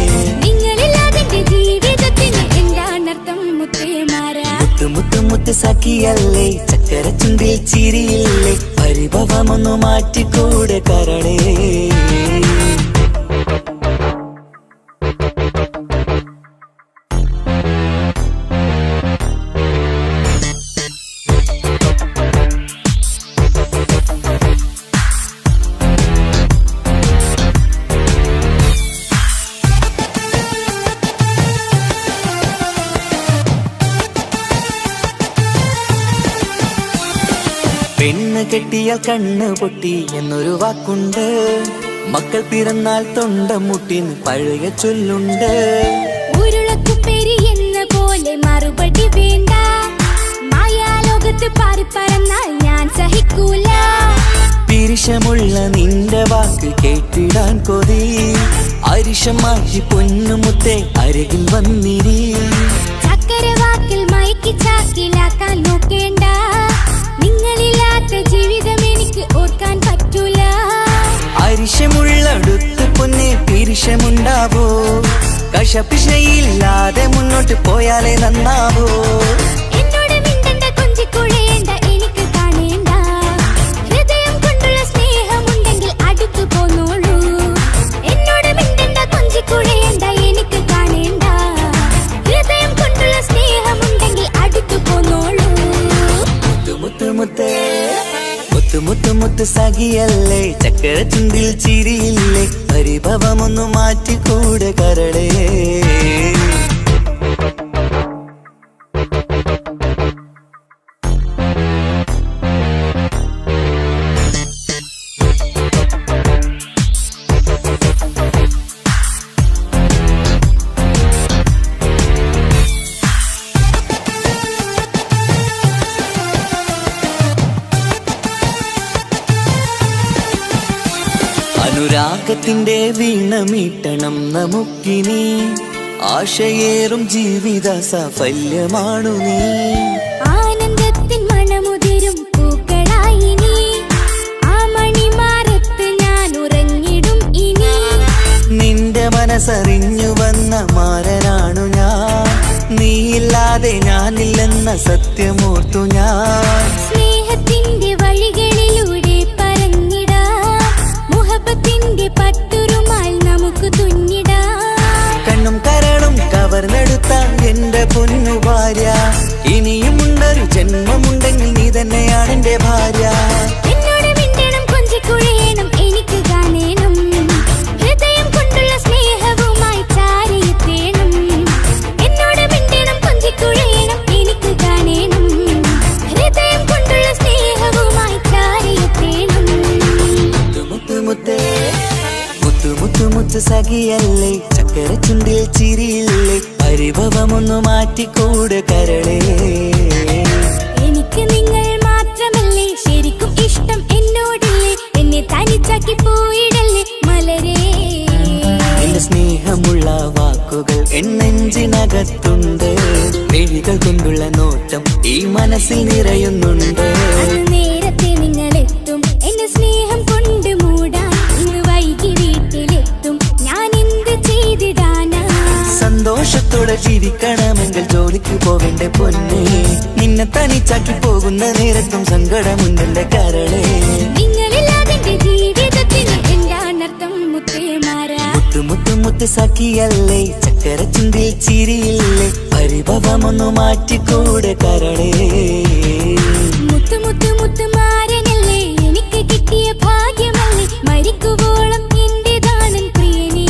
നിങ്ങളില്ലാതെ ജീവിതത്തിന് എന്താണർത്ഥം മുത്തേമാരാ? മുത്ത് മുത്ത് മുത്ത് സഖിയല്ലേ, ചക്കര ചുണ്ടിൽ ചിരിയില്ലേ, പരിഭവമൊന്നു മാറ്റിക്കൂടെ കരളേ. പെണ്ണ് കെട്ടിയാൽ കണ്ണ് പൊട്ടി എന്നൊരു വാക്കുണ്ട്. മക്കൾ പിറന്നാൽ തൊണ്ട മുട്ടിന് പഴയ ചൊല്ലുണ്ട്. ഉരുളക്കുപ്പേരി എന്ന പോലെ മറുപടി വേണ്ട. മായാലോകത്ത് പാറിപ്പറന്നാൽ ഞാൻ സഹിക്കൂല. പിരിശമുള്ള നിന്റെ വാക്ക് കേട്ടിടാൻ കൊതി. അരിശം മാറ്റി പൊന്നുമുത്തെ അരികിൽ വന്നിരി. ചക്കര വാക്കിൽ മയക്കി ചാക്കിലാക്കാൻ നോക്കേണ്ട. നിങ്ങളില്ലാത്ത ജീവിതം എനിക്ക് ഓർക്കാൻ പറ്റൂല. അരിശമുള്ളടുത്ത് പൊന്നെ പിരിശമുണ്ടാവോ? കശപിശയില്ലാതെ മുന്നോട്ട് പോയാലേ നന്നാവോ? എന്നോട് മിണ്ടണ്ട, കൊഞ്ചിക്കുഴയേണ്ട, എനിക്ക് കാണേണ്ട. ഹൃദയം കൊണ്ടുള്ള സ്നേഹമുണ്ടെങ്കിൽ അടുത്തു പോന്നോളൂ. എന്നോട് മിണ്ടണ്ട, കൊഞ്ചിക്കുഴയേണ്ട, എനിക്ക് കാണേണ്ട. ഹൃദയം കൊണ്ടുള്ള സ്നേഹമുണ്ടെങ്കിൽ അടുത്തു പോന്നോളൂ. മുത്ത് മുത്ത് മുത്ത് മുത്ത് മുത്ത് സഖിയല്ലേ, ചക്കര ചുണ്ടിൽ ചിരിയില്ലേ, പരിഭവമൊന്നു മാറ്റിക്കൂടെ കരളേ. അനുരാഗത്തിന്റെ വീണമീട്ടണം നമുക്കിനി. ആശയേറും ജീവിത സാഫല്യമാണു നീ. ആനന്ദത്തിൻ മണമുതിരും പൂക്കളായി നീ. ആ മണിമാറത്ത് ഞാൻ ഉറങ്ങിടും ഇനി. നിന്റെ മനസ്സറിഞ്ഞു വന്ന മാരനാണു ഞാൻ. നീയില്ലാതെ ഞാനില്ലെന്ന സത്യമോർത്തു ഞാൻ. സ്നേഹത്തിന്റെ വഴികളിലൂടെ പറഞ്ഞിടാം. മുഹബത്തിന്റെ പട്ടുറുമാൽ നമുക്ക് തുന്നിടാം. കണ്ണും കരളും കവർന്നെടുത്ത എന്റെ പൊന്നു ഭാര്യ. ഇനിയുമുണ്ടൊരു ജന്മമുണ്ടെങ്കിൽ നീ തന്നെയാണ് എന്റെ ഭാര്യ. എന്നോട് മിണ്ടണം, കൊഞ്ചിക്കുഴയണം, എനിക്ക് കാണേണം. ഹൃദയം കൊണ്ടുള്ള സ്നേഹവുമായി ചാരിയെത്തേണം. എന്നോട് മിണ്ടണം, കൊഞ്ചിക്കുഴയണം, എനിക്ക് കാണേണം. ഹൃദയം കൊണ്ടുള്ള സ്നേഹവുമായി ചാരിയെത്തേണം. മുത്ത് മുത്ത് മുത്ത് മുത്ത് മുത്ത് സഖിയല്ലേ, ചക്കര ചുണ്ടിൽ ചിരിയില്ലേ, പരിഭവമൊന്നു മാറ്റിക്കൂടെ കരളേ. എനിക്ക് നിങ്ങൾ മാത്രമല്ലേ ശരിക്കും ഇഷ്ടം എന്നോടില്ലേ? എന്നെ തനിച്ചാക്കി പോയിടല്ലേ മലരേ. നിന്റെ സ്നേഹമുള്ള വാക്കുകൾ എന്നെഞ്ചിനകത്തുണ്ട്. മിഴികൾ കൊണ്ടുള്ള നോട്ടം ഈ മനസ്സിൽ നിറയുന്നുണ്ട്. നേരത്തെ നിങ്ങളെത്തും എന്നെ സ്നേഹം കൊണ്ട് മൂടാൻ. ഇന്ന് വൈകി വീട്ടിലെത്തും ഞാൻ എന്ത് ചെയ്തിടാനാ? സന്തോഷത്തോടെ ജീവിക്കണമെങ്കിൽ ജോലിക്ക് പോവേണ്ട പൊന്നെ. നിന്നെ തനിച്ചാക്കി പോകുന്ന നേരത്തും സങ്കടമുണ്ടെന്റെ കരളേ. നിങ്ങളില്ലാതെ ജീവിതത്തിന് എന്താണർത്ഥം മുത്തേമാരാ? മുത്ത് മുത്ത് മുത്ത് സഖിയല്ലേ, ചക്കര ചുണ്ടിൽ ചിരിയില്ലേ, പരിഭവമൊന്നു മാറ്റിക്കൂടെ കരളേ. മുത്ത് മുത്ത് മുത്ത് മാരനല്ലേ, എനിക്ക് കിട്ടിയ ഭാഗ്യമല്ലേ, മരിക്കുവോളം എന്റേതാണൻ പ്രിയനേ.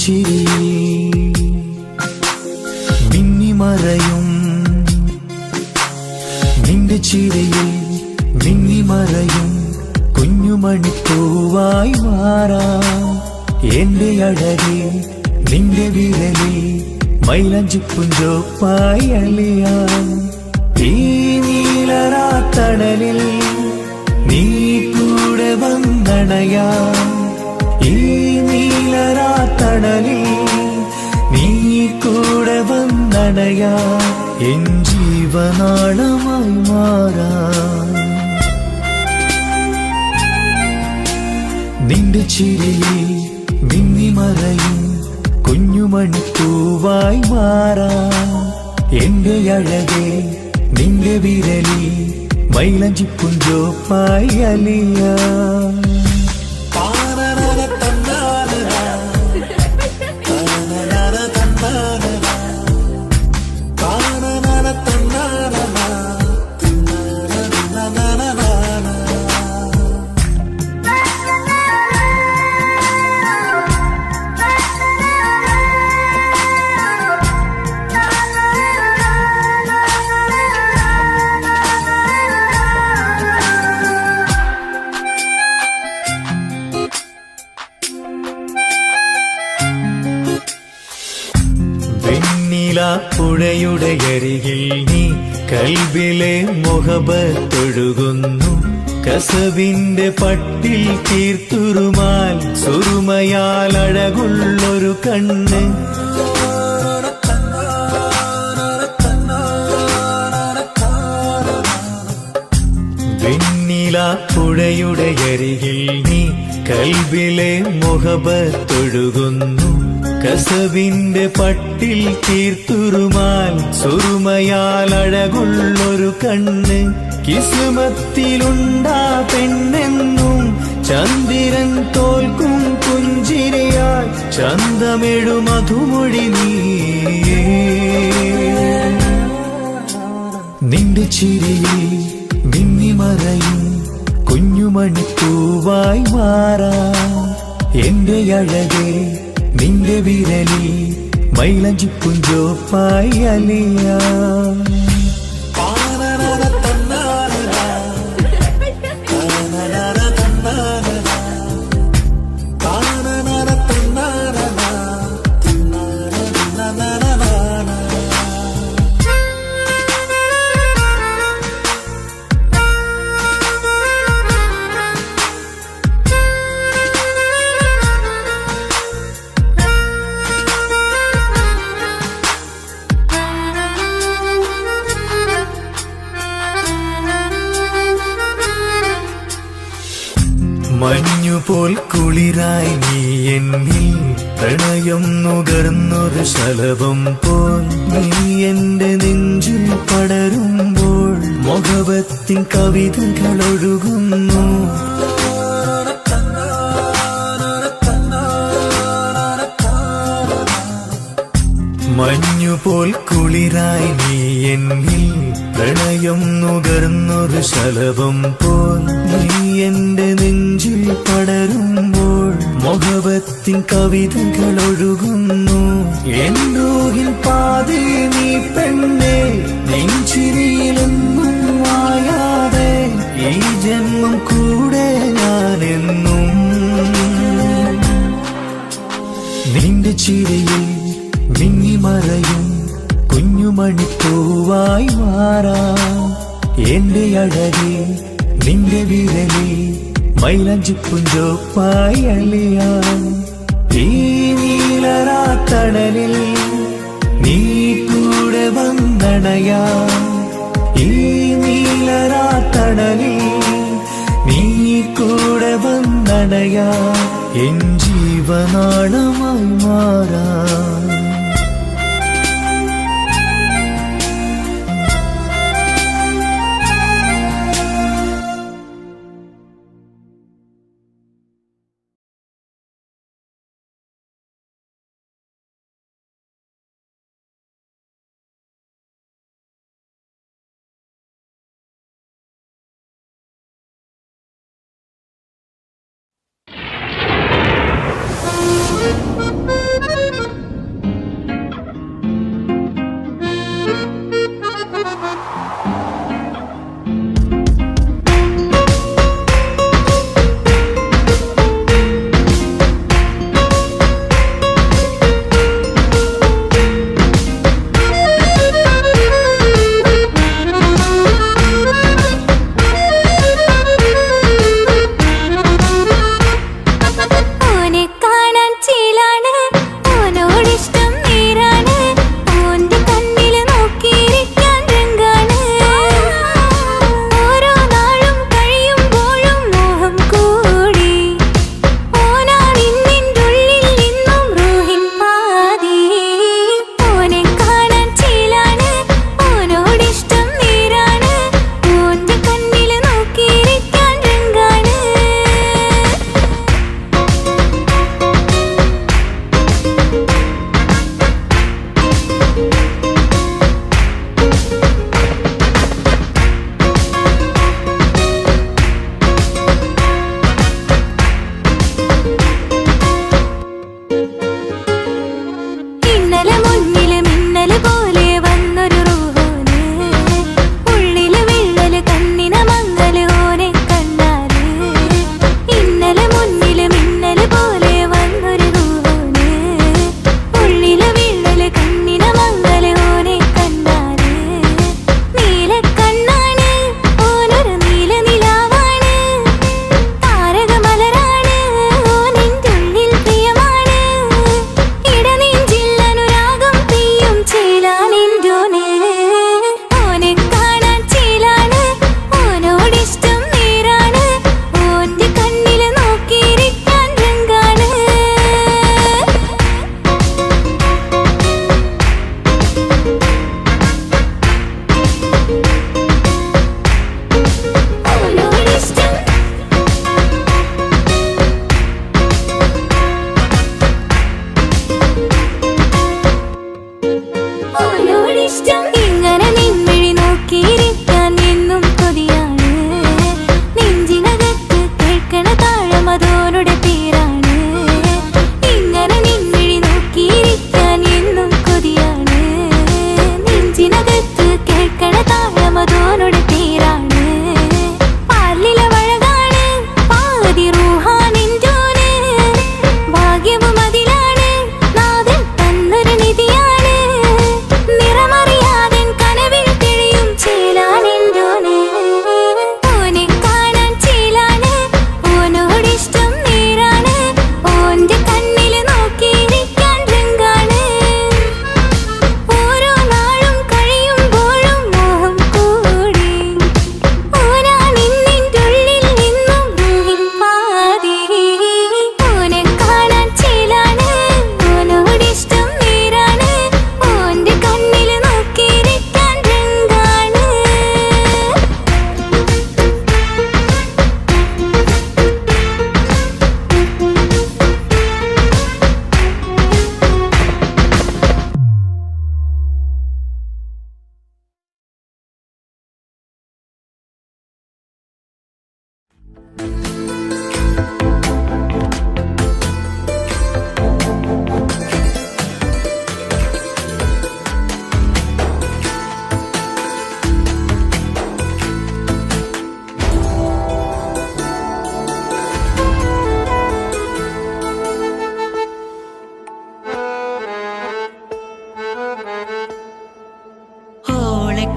ചിരിയിൽ മിന്നിമറയും നിന്റെ ചിരിയിൽ മിന്നിമറയും കുഞ്ഞുമണിപ്പൂവായി മാറാം എന്റെ അഴകിൽ നിന്റെ വിരലിൽ മൈലഞ്ചിപ്പുഞ്ചോപ്പായി അലിയാം ഈ നീലരാത്തണലിൽ നീ കൂടെ വന്നണയാം ഈ നീലരാത്തണലിൽ നീ കൂടെ വന്നണയാം എൻ ജീവനാളമായി മാറാം നിന്റെ ചിരിയിൽ മിന്നിമറയും കുഞ്ഞുമണിപ്പൂവായി മാറാം എന്റെ അഴകെ നിന്റെ വിരലിൽ മൈലഞ്ചിപ്പുഞ്ചോപ്പായി അലിയാം പുഴയുടെ അരികിൽ നീ കൽബിലെ മുഹബത്തൊഴുകുന്നു കസവിന്റെ പട്ടിൽ തീർത്തുറുമാൽ സുറുമയാൽ അഴകുള്ളൊരു കണ്ണ് വെണ്ണില പുഴയുടെ അരികിൽ നീ കൽബിലെ മുഹബത്തൊഴുകുന്നു കസവിന്റെ പട്ടിൽ തീർത്തുറുമാൽ സുറുമയാൽ അഴകുള്ളൊരു കണ്ണ് കിസ്മത്തിലുണ്ടാ പെണ്ണെന്നും ചന്ദ്രൻ തോൽക്കും പുഞ്ചിരിയാൽ ചന്തമെഴു മധുമൊഴി നീ നിന്റെ ചിരിയിൽ മിന്നിമറയും കുഞ്ഞുമണിപ്പൂവായി മാറാം എന്റെ അഴകെ നിന്റെ വിരലിൽ മൈലഞ്ചിപ്പുഞ്ചോപ്പായി അലിയാം മഞ്ഞുപോൽ കുളിരായി നീ എന്നിൽ പ്രണയം നുകർന്നൊരു ശലഭം പോൽ നീ എന്റെ നെഞ്ചിൽ പടരുമ്പോൾ മുഖവത്തിൻ കവിതകൾ ഒഴുകുന്നു മഞ്ഞുപോൽ കുളിരായി നീ എന്നിൽ പ്രണയം നുകർന്നൊരു ശലഭം പോൽ നീ എന്റെ നെഞ്ചിൽ പടരുമ്പോൾ മുഖവത്തിൻ കവിതകൾ ഒഴുകുന്നു എന്നൂഹിൽ പാതി നീ പെണ്ണെ നെഞ്ചിരിയിലെന്നും മായാതെ ഈ ജന്മം കൂടെ ഞാനെന്നും നിന്റെ ചിരിയിൽ മിന്നിമറയും കുഞ്ഞുമണിപ്പൂവായി മാറാം എന്റെ അഴകെ നിന്റെ വിരലിൽ മൈലഞ്ചിപ്പുഞ്ചോപ്പായി അലിയാം ഈ നീലരാത്തണലിൽ നീ കൂടെ വന്നണയാം ഈ നീലരാത്തണലിൽ നീ കൂടെ വന്നണയാം എൻ ജീവനാളമായി മാറാം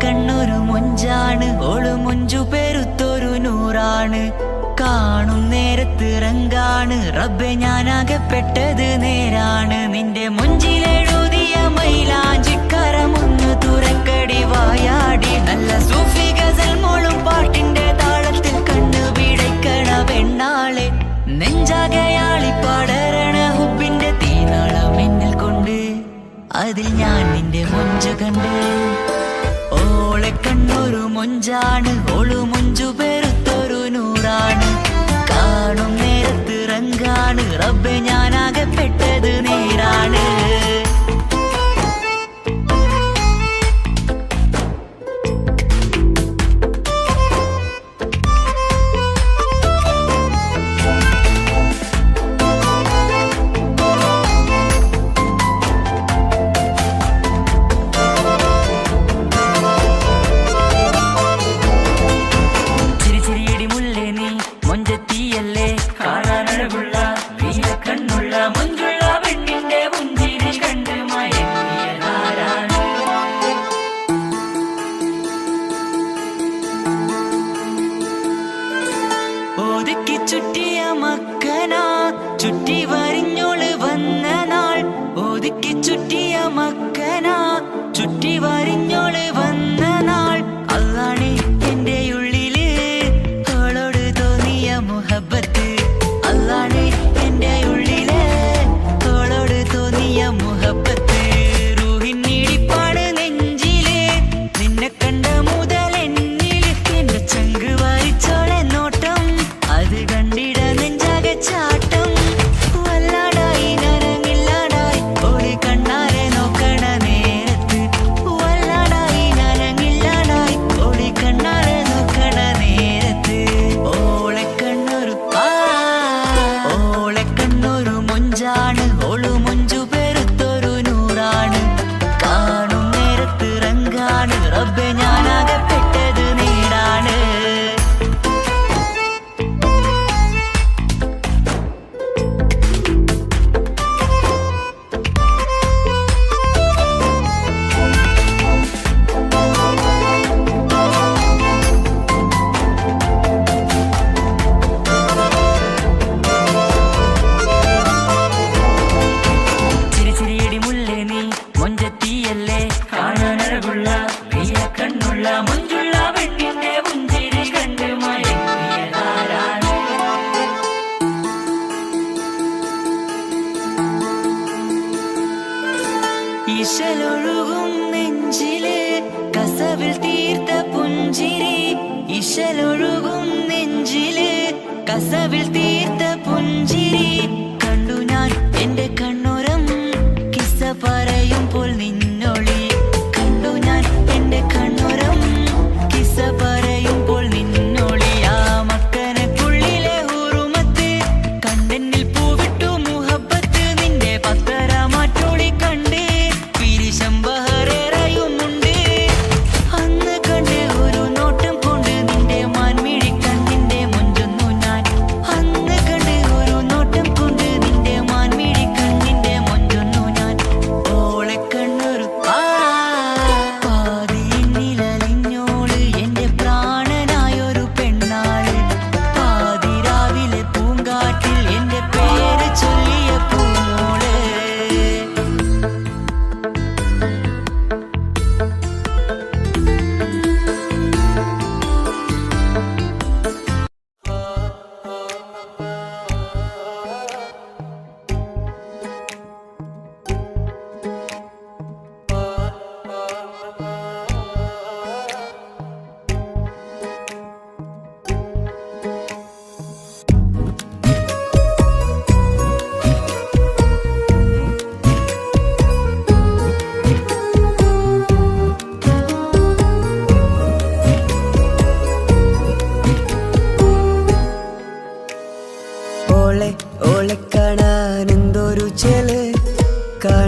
കണ്ണൊരു മൊഞ്ചാണ് ഓള് മൊഞ്ചു പെരുത്തൊരു നൂറാണ് കാണും നേരത്ത് റങ്കാണ് റബ്ബെ ഞാനാകപ്പെട്ടത് നേരാണ് നിന്റെ മൊഞ്ചിലെഴുതിയ മൈലാഞ്ചിക്കരമൊന്ന് തുറക്കടി വായാടി നല്ല സൂഫി ഗസൽ മോളും പാട്ടിന്റെ താളത്തിൽ കണ്ണു പിടയ്ക്കണ പെണ്ണാളെ നെഞ്ചാകയാളി പടരണ ഹുബിന്റെ തീനാളം എന്നിൽ കൊണ്ട് അതിൽ ഞാൻ നിന്റെ മൊഞ്ചു കണ്ട് ഓളെ കണ്ണൊരു മൊഞ്ചാണ് ഓളു മൊഞ്ചു പെരുത്തൊരു നൂറാണ് കാണും നേരത്ത് റങ്കാണ് റബ്ബെ ഞാനാകപ്പെട്ടത് നേരാണ് ചുറ്റിയ മക്കനാ ചുറ്റി വരിഞ്ഞോള് വന്ന നാൾ ഒതുക്കി ചുറ്റിയ മക്കനാ ചുറ്റി വരിഞ്ഞോള് വന്ന നാൾ അതാണ് എന്റെ ഉള്ളില് അവളോട് തോന്നിയ മുഹബത്ത് അതാണ് എന്റെ ഉള്ളില് അവളോട് തോന്നിയ മുഹബത്ത് റൂഹിന്നിടിപ്പാണ് നെഞ്ചില് നിന്നെ കണ്ട മുതൽ എന്നില് എന്റെ ചങ്ക് വായിച്ചോളെ നോട്ടം അത് കണ്ടിട നെഞ്ചാകെ ചാട്ടം വല്ലാടായി നനങ്ങില്ലാടായി ഓടി കണ്ണാരെ നോക്കണ നേരത്ത് വല്ലാടായി നനങ്ങില്ലാടായി ഓടി കണ്ണാരെ നോക്കണ നേരത്ത് ഓളെ കണ്ണൊരു മൊഞ്ചാണ് ഓളു മൊഞ്ചു പെരുത്തൊരു നൂറാണ് കാണും നേരത്ത് റങ്കാണ് റബ്ബെ ഞാനാകപ്പെട്ടത് നേരാണ് ഇശലൊഴുകും നെഞ്ചിലെ കസവിൽ തീർത്ത പുഞ്ചിരി ഇശലൊഴുകും നെഞ്ചിലെ കസവിൽ തീർത്ത പുഞ്ചിരി കണ്ടു ഞാൻ എന്റെ കണ്ണുരം കിസ്സ പറയുമ്പോൾ നിന്നൊളി കണ്ടു ഞാൻ എന്റെ കണ്ണുരം കിസ്സ പറയുമ്പോൾ നിന്നൊളി ആ മക്കനക്കുള്ളിലെ ഹുറുമത്ത് കണ്ടെന്നിൽ പൂവിട്ടു മുഹബത്ത് നിന്റെ പത്തര മാറ്റോളി കണ്ട് ശമ്പഹറേറയുമുണ്ട് അന്ന് കണ്ട് ഒരു നോട്ടം കൊണ്ട് നിന്റെ മാൻമിഴി കണ്ണിന്റെ മുഞ്ചൊന്നു ഞാൻ അന്ന് കണ്ട് ഒരു നോട്ടം കൊണ്ട്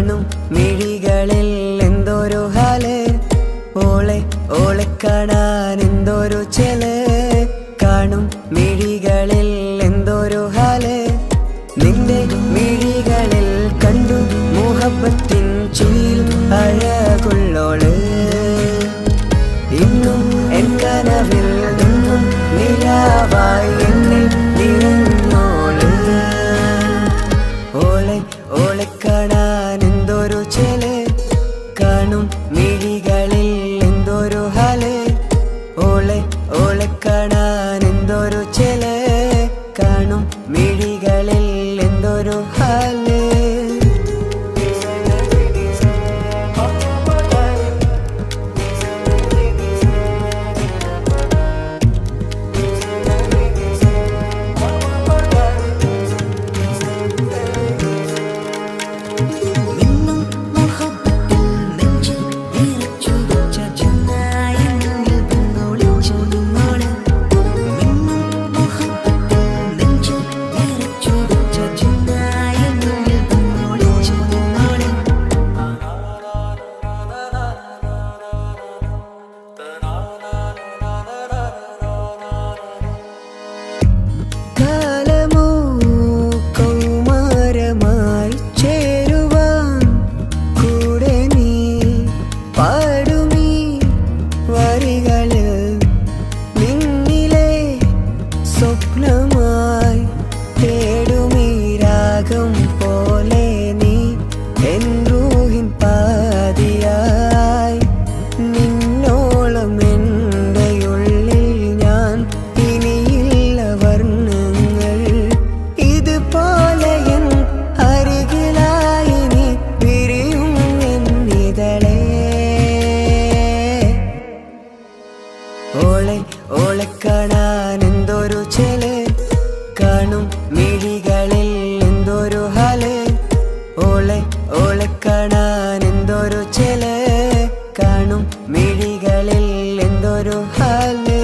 കാണും മിഴികളിൽ എന്തൊരു ഹാല്, ഓളെ ഓളെ കാണാൻ എന്തൊരു ചെല്. കാണും മിഴികളിൽ എന്തൊരു ഹാല്, നിന്റെ മിഴികളിൽ കണ്ടു മുഹബത്തിൻ ചുയിൽ അഴകുള്ളോള്. ഇന്നും എൻ കനവിൽ നിന്നും നിലാവായി എന്നിൽ നിറഞ്ഞോള്. ഓളെ ഓളെ കാണാൻ എന്തൊരു ചെല്, കാണും മിഴികളിൽ എന്തൊരു ഹാല്, ഓളെ ഓളെ കാണാൻ എന്തൊരു ചെല്, കാണും മിഴികളിൽ എന്തൊരു ഹാല്. ഓളെ ഓളെ കാണാൻ എന്തൊരു ചെല്, കാണും മിഴികളിൽ എന്തൊരു ഹാല്, ഓളെ ഓളെ കാണാൻ എന്തൊരു ചെല്, കാണും മിഴികളിൽ എന്തൊരു ഹാല്.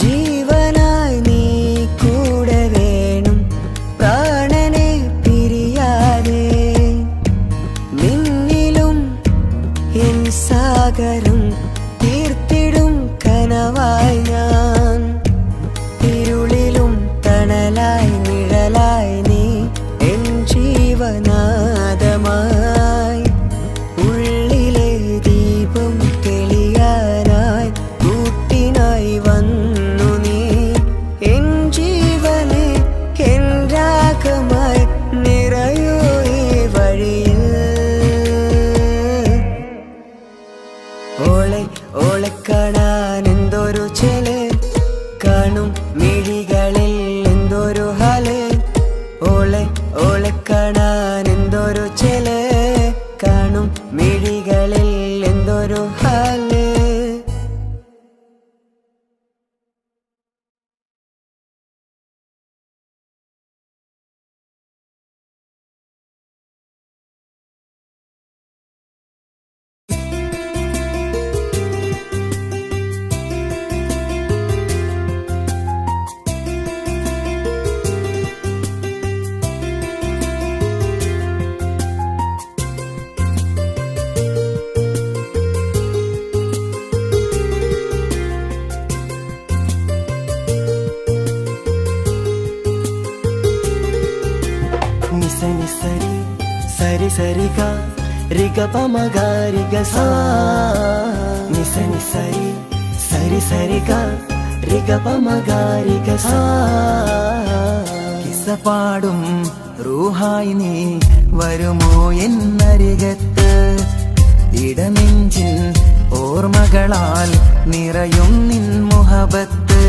ജീവനായി നീ കൂടെ വേണം, പ്രാണനെ പിരിയാതെ. നിന്നിലും എൻ സാഗരം തീർത്തിടും കനവായി ഞാൻ. ഇരുളിലും തണലായി നിഴലായി നീ എൻ ജീവനാദമായി. ഉള്ളിലെ ദീപം തെളിയാനായി കൂട്ടിനായി വന്നു നീ. എൻ ജീവനെ എൻ രാഗമായി നിറയൂ ഈ വഴിയിൽ. ഓളെ ഓളെ കാണാൻ എന്തൊരു ചെല്, കാണും മിഴികളിൽ എന്തൊരു ഹാല്, ഓളെ ഓളെ കാണാൻ എന്തൊരു ചെല്, കാണും മിഴികളിൽ എന്തൊരു ഹാല്. నిసని సరి సరి సరిగా రిగ పమగ రిగ సా. నిసని సరి సరి సరిగా రిగ పమగ రిగ సా. കിസ്സപാടും റൂഹായി നീ വരുമോ എന്നരികത്ത്, ഇടനെഞ്ചിൻ ഓർമ്മകളാൽ നിറയും നിൻ മുഹബത്ത്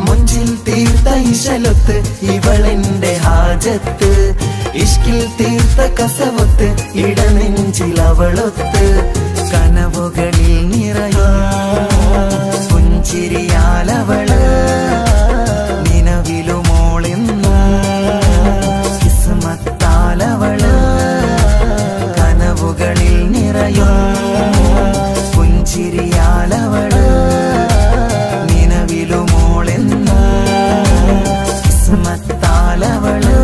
മുഞ്ചിൽ തീർത്ത ഇശലൊത്ത് ഇവളെന്റെ ഹാജത്ത് ഇഷ്കിൽ തീർത്ത കസവത്ത് ഇടനെഞ്ചിൽ അവളൊത്ത് കനവുകളിൽ നിറയും പുഞ്ചിരിയാലവള് നിലവിലുമോളെന്നും കിസ്മത്താലവള് കനവുകളിൽ നിറയും പുഞ്ചിരിയാലവള് നിലവിലുമോളെന്നും കിസ്മത്താലവള്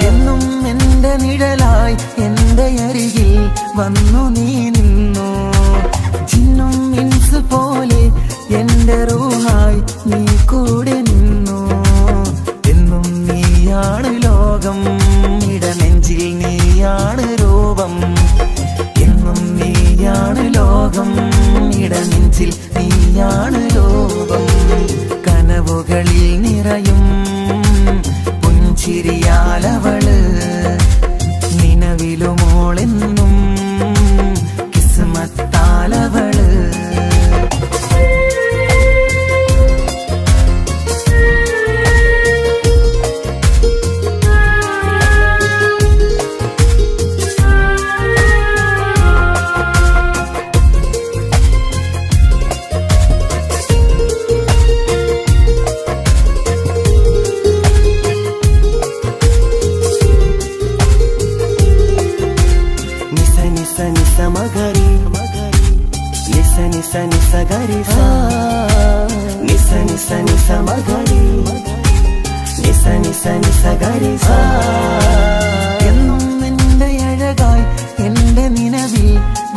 എന്നും എന്റെ നിഴലായി എന്റെ അരികിൽ വന്നു നീ നിന്നു ജിന്നും ഇൻസ് പോലെ എന്റെ റൂഹായി നീ കൂടെ നിന്നു എന്നും നീയാണ് ലോകം ഇടനെഞ്ചിൽ നീയാണ് രൂപം എന്നും നീയാണ് ലോകം ഇടനെഞ്ചിൽ നീയാണ് രൂപം കനവുകളിൽ നിറയും പുഞ്ചിരിയാലവള് നിലവിലുമോളെന്നും കിസ്മത്താലവള് എന്നും എന്റെ അഴകായി എന്റെ നിലവിൽ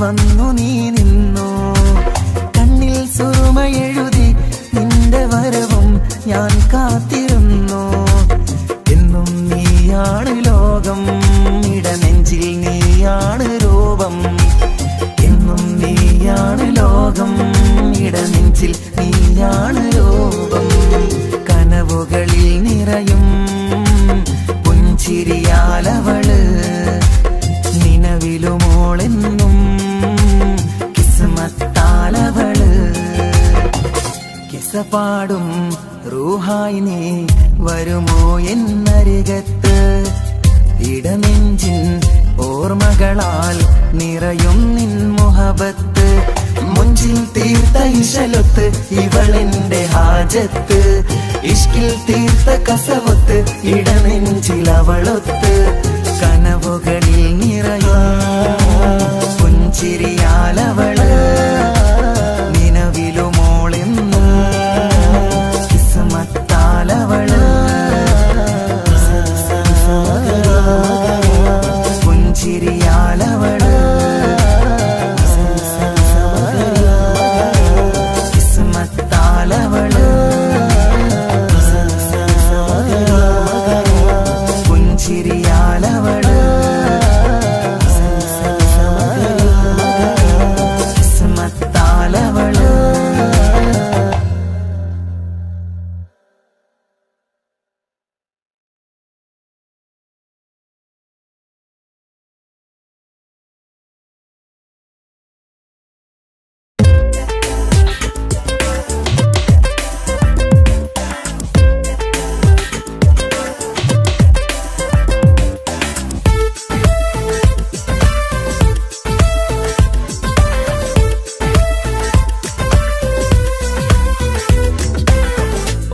വന്നു നീ നിന്നു കണ്ണിൽ സുറുമയെഴുതി നിന്റെ വരവും ഞാൻ കാത്തിരുന്നു എന്നും നീയാണ് ലോകം ഇടനെഞ്ചിൽ നീയാണ് രൂപം എന്നും നീയാണ് ലോകം ഇടനെഞ്ചിൽ നീയാണ് രൂപം കനവുകളിൽ നിറയും പുഞ്ചിരിയാലവള് നിലവിലുമോളെന്നും കിസ്മത്താലവള് കിസപാടും റൂഹായി നീ വരുമോ എന്നരികത്ത് ഇടനെഞ്ചിൻ ഓർമ്മകളാൽ നിറയും നിൻ മുഹബത്ത് മുഞ്ചിൽ തീർത്ത ഇശലൊത്ത് ഇവളെന്റെ ഹാജത്ത് ഇഷ്കിൽ തീർത്ത കസവത്ത് ഇടനെഞ്ചിൽ അവളൊത്ത് കനവുകളിൽ നിറയും പുഞ്ചിരിയാലവള് നിലവിലുമോളെന്നും കിസ്മത്താലവള് പുഞ്ചിരിയാലവള് കിസ്മത്താലവള് പുഞ്ചിരിയാലവള് കിസ്മത്താലവള്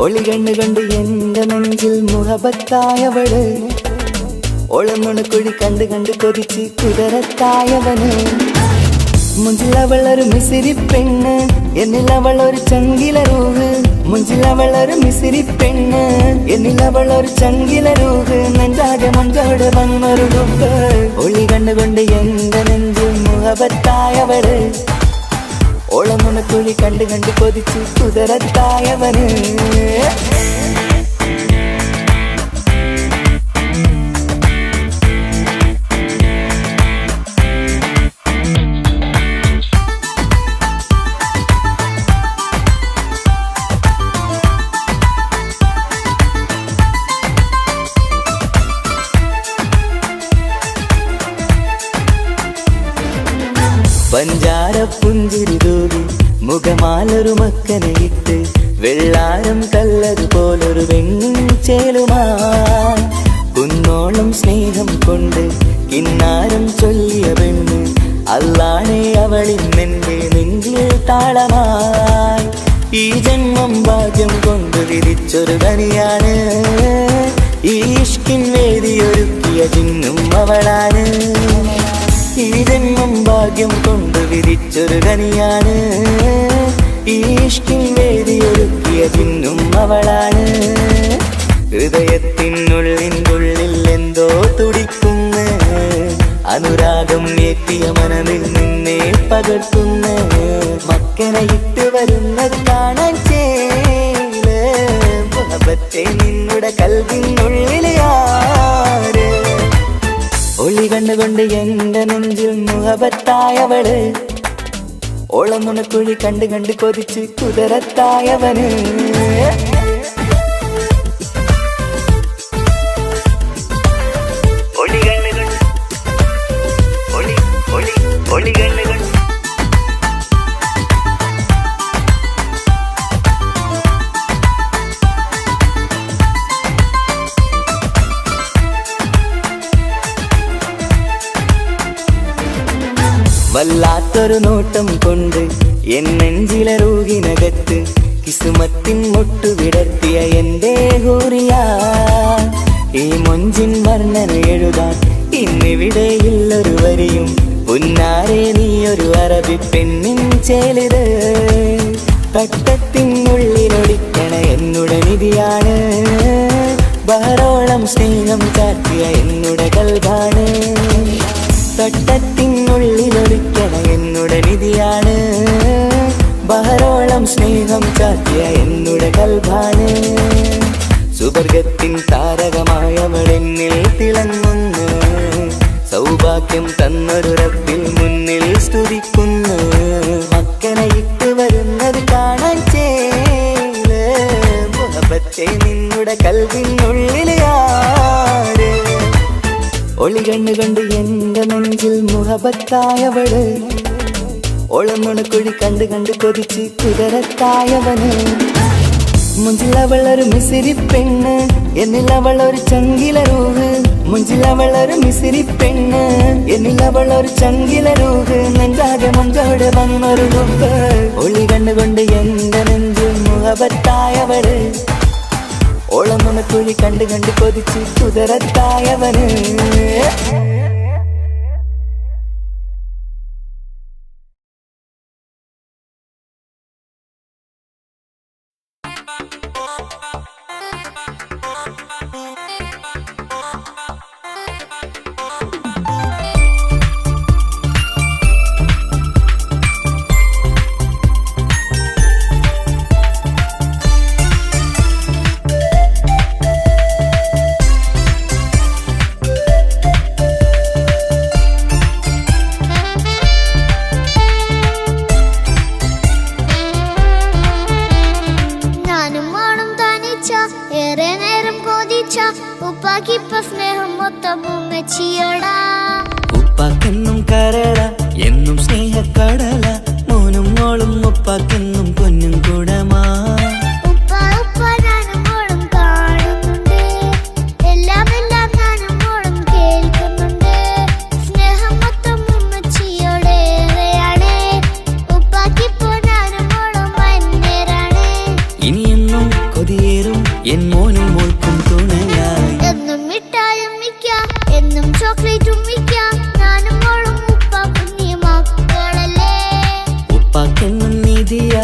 ഒളി കണ്ണു കണ്ട് എന്റെ നെഞ്ചിൽ മുഹബത്തായവള് ഒളന്നുണക്കുഴി കണ്ട് കണ്ട് കൊതിച്ച് കുതിരത്തായവന് മുഞ്ചിലവൾ ഒരു മിസിരി പെണ്ണ് എന്നിൽ അവൾ ഒരു ചങ്കില റൂഹ് മുഞ്ചിലവളൊരു മിസിരി പെണ്ണ് എന്നിലവളൊരു ചങ്കിലരൂഹ് നെഞ്ചാകെ മഞ്ചോട് വന്നൊരുടുപ്പ് ഒളി കണ്ടുകൊണ്ട് എന്റെ നെഞ്ചിൽ മുഹബത്തായവള് ഓളമുണക്കുഴി കണ്ട് കണ്ട് കൊതിച്ച് കുതിരത്തായവന് പഞ്ചാര പുഞ്ചിരി തൂകി മുഖമാലൊരു മക്കനെ ഇട്ട് വെള്ളാരം കല്ലതുപോലൊരു വെണ്ണിൻ ചേലുമായി കുന്നോളം സ്നേഹം കൊണ്ട് കിന്നാരം ചൊല്ലിയ പെണ്ണ് അല്ലാണേ അവളിന്നെന്റെ നെഞ്ചിൽ താളമായി ഈ ജന്മം ഭാഗ്യം കൊണ്ട് വിരിച്ചൊരു കനിയാണ് ഈ ഇഷ്കിൻ വേദിയൊരുക്കിയ ജിന്നും അവളാണ് ഈ ജന്മം ഭാഗ്യം കൊണ്ട് വിരിച്ചൊരു കനിയാണ് ഈ ഇഷ്കിൻ വേദിയൊരുക്കിയ ജിന്നും അവളാണ് ഹൃദയത്തിനുള്ളിൽ എന്തോ തുടിക്കുന്ന അനുരാഗം ഏറ്റിയ മനമിൽ നിന്നെ പകർത്തുന്ന മക്കനെ ഇട്ട് വരുന്നത് കാണാൻ ചേല് മുഹബത്തെ നിന്നുടെ കൽവിനുള്ളിലെ ആര് ഒളി കണ്ടുകൊണ്ട് എന്റെ നെഞ്ചിൽ മുഹബത്തായവള് ഓളം നുണക്കുഴി കണ്ട് കണ്ട് കൊതിച്ച് കുതിരത്തായവന് വല്ലാത്തൊരു നോട്ടം കൊണ്ട് എൻ നെഞ്ചിലെ റൂഹിനകത്ത് കിസുമത്തിൻ മുട്ടു വിടർത്തിയ എന്റെ ഹൂറിയ ഈ മൊഞ്ചിൻ വർണ്ണന എഴുതാൻ ഇന്നിവിടെയുള്ളൊരു വരിയും പുന്നാരെ നീയൊരു അറബി പെണ്ണിൻ ചേലിത് തട്ടത്തിനുള്ളിലൊടിക്കണ എന്നുടെ നിധിയാണ് ബഹറോളം സ്നേഹം ചാർത്തിയ എന്നുടെ കൽബാണ് തട്ടത്തിനുള്ളിലൊടിക്കണ എന്നുടെ നിധിയാണ് ബഹറോളം സ്നേഹം ചാത്തിയ എന്നുടെ കൽബാണ് സുവർഗത്തിൻ താരകമായവളെന്നിൽ തിളങ്ങുന്നു സൗഭാഗ്യം തന്നൊരു റബ്ബിൽ മുന്നിൽ സ്തുതിക്കുന്നു മക്കനെ ഇട്ട് വരുന്നത് കാണാൻ ചേല് മുഹബത്തെ നിന്നുടെ കൽവിനുള്ളിലെ ആര് ഒളി കണ്ടുകൊണ്ട് എന്റെ നെഞ്ചിൽ മുഹബത്തായവള് ഓളമുണക്കുഴി കണ്ട് കണ്ട് കൊതിച്ച് കുതിരത്തായവന് മുഞ്ചിലവളൊരു മിസിരി പെണ്ണ് എന്നിലവളൊരു ചങ്കിലരൂഹ് മുഞ്ചിലവളൊരു മിസിരി പെണ്ണ് എന്നിലവളൊരു ചങ്കിലരൂഹ് നെഞ്ചാകെ മഞ്ചോട് വന്നൊരുടുപ്പ് ഒളി കണ്ടുകൊണ്ട് എന്റെ നെഞ്ചിൽ മുഹബത്തായവള് ഓളമുണക്കുഴി കണ്ട് കണ്ട് കൊതിച്ച് കുതിരത്തായവന് ഉപ്പാക്കിപ്പ സ്നേഹം മൊത്തം ഉമ്മച്ചിയോടാ ഉപ്പാക്കെന്നും കരള എന്നും സ്നേഹക്കടല മോനും മോളും ഉപ്പാക്കെന്നും പൊന്നും കൂടമാ ഉപ്പ ഉപ്പ ഞാനും മോളും കാണുന്നുണ്ട് എല്ലാം ഞാനും മോളും കേൾക്കുന്നുണ്ട് സ്നേഹം മൊത്തം ഉമ്മച്ചിയോടേറെയാണ് ഉപ്പാക്കിപ്പോ ഞാനും മോളും വന്നേരാണ് ഇനിയെന്നും കൊതിയേറും എൻ മോനും മോൾക്കും തുണയായി എന്നും മിഠായും മിക്കാം എന്നും ചോക്ലേറ്റും മിക്കാം ഞാനും മോളും ഉപ്പ കുഞ്ഞി മക്കളല്ലേ ഉപ്പാക്കെന്നും നിധിയ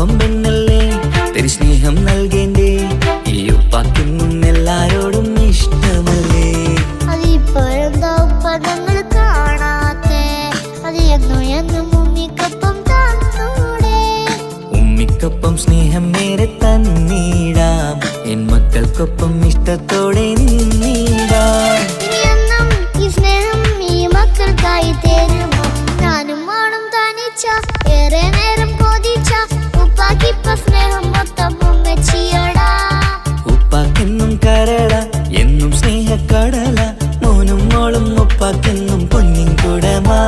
പാവം പെണ്ണല്ലേ തരി സ്നേഹം നൽകേണ്ടേ ഈ ഉപ്പാക്കിന്നും എല്ലാരോടും ഇഷ്ടമല്ലേ അതിപ്പോഴെന്താ ഉപ്പ ഞങ്ങൾ കാണാത്തെ അത് എന്നും എന്നും ഉമ്മിക്കൊപ്പം തന്നൂടെ ഉമ്മിക്കൊപ്പം സ്നേഹം നേരെ തന്നീടാം എൻ മക്കൾക്കൊപ്പം ഇഷ്ടത്തോടെ നിന്നീടാം ഇനിയെന്നും ഈ സ്നേഹം ഈ മക്കൾക്കായി തരുമോ ഞാനും വേണം തനിച്ച ഏറെ നേരം കൊതിച്ച ഉപ്പാക്കിപ്പ സ്നേഹം മൊത്തം ഉമ്മച്ചിയടാ ഉപ്പാക്കെന്നും കരള എന്നും സ്നേഹക്കടല മോനും മോളും ഉപ്പാക്കെന്നും പൊന്നിൻ കുടമാ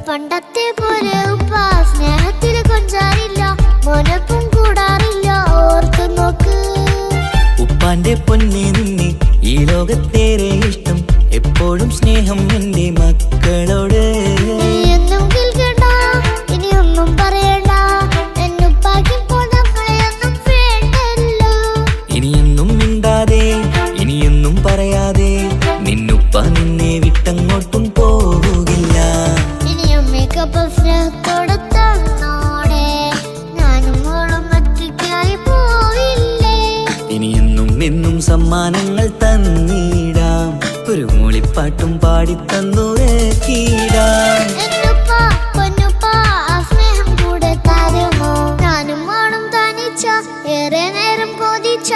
പണ്ടത്തെ പോലെ ഉപ്പ സ്നേഹത്തിൽ കൊഞ്ചാറില്ല മോനൊപ്പം കൂടാറില്ല ഓർത്തു നോക്ക് ഉപ്പാന്റെ പൊന്നെ നിന്നെ ഈ ലോകത്തേറെ ഇഷ്ടം എപ്പോഴും സ്നേഹം എന്റെ മക്കളോട് എന്നും കേൾക്കണ്ട ഇനിയൊന്നും പറയണ്ട എന്നുപ്പാക്കിപ്പോൾ നമ്മളെയൊന്നും വേണ്ടല്ലോ ഇനിയൊന്നും മിണ്ടാതെ ഇനിയൊന്നും പറയാതെ നിന്നുപ്പ നിന്നെ വിട്ടങ്ങോട്ടും പോകില്ല ഇനിയും മേക്കപ്പ് സ്നേഹത്തോടെ തന്നോടെ ഞാനും മോളും ഒറ്റയ്ക്കായി പോയില്ലേ ഇനിയെന്നും എന്നും സമ്മാനങ്ങൾ തന്നീടാം ഒരു മൂളിപ്പാട്ടും പാടിത്തന്നു കീടാം എന്നുപ്പ പൊന്നുപ്പ ആ സ്നേഹം കൂടെ തരുമോ ഞാനും മോളും തനിച്ച ഏറെ നേരം കൊതിച്ച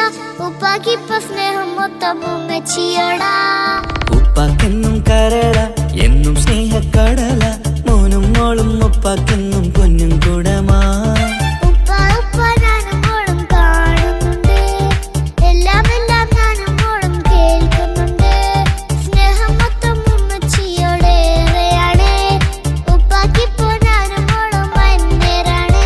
ഉപ്പാക്കിപ്പ സ്നേഹം മൊത്തം ഉമ്മച്ചിയടാ ഉപ്പാക്കെന്നും കരള എന്നും സ്നേഹക്കടല മോനും മോളും ഉപ്പാക്കെന്നും പൊന്നും കുടമാ ഉപ്പ ഉപ്പ ഞാനും മോളും കാണുന്നുണ്ട് എല്ലാം എല്ലാം ഞാനും മോളും കേൾക്കുന്നുണ്ട് സ്നേഹം മൊത്തം ഉമ്മച്ചിയോടേറെയാണ് ഉപ്പാക്കിപ്പോ ഞാനും മോളും വന്നേരാണ്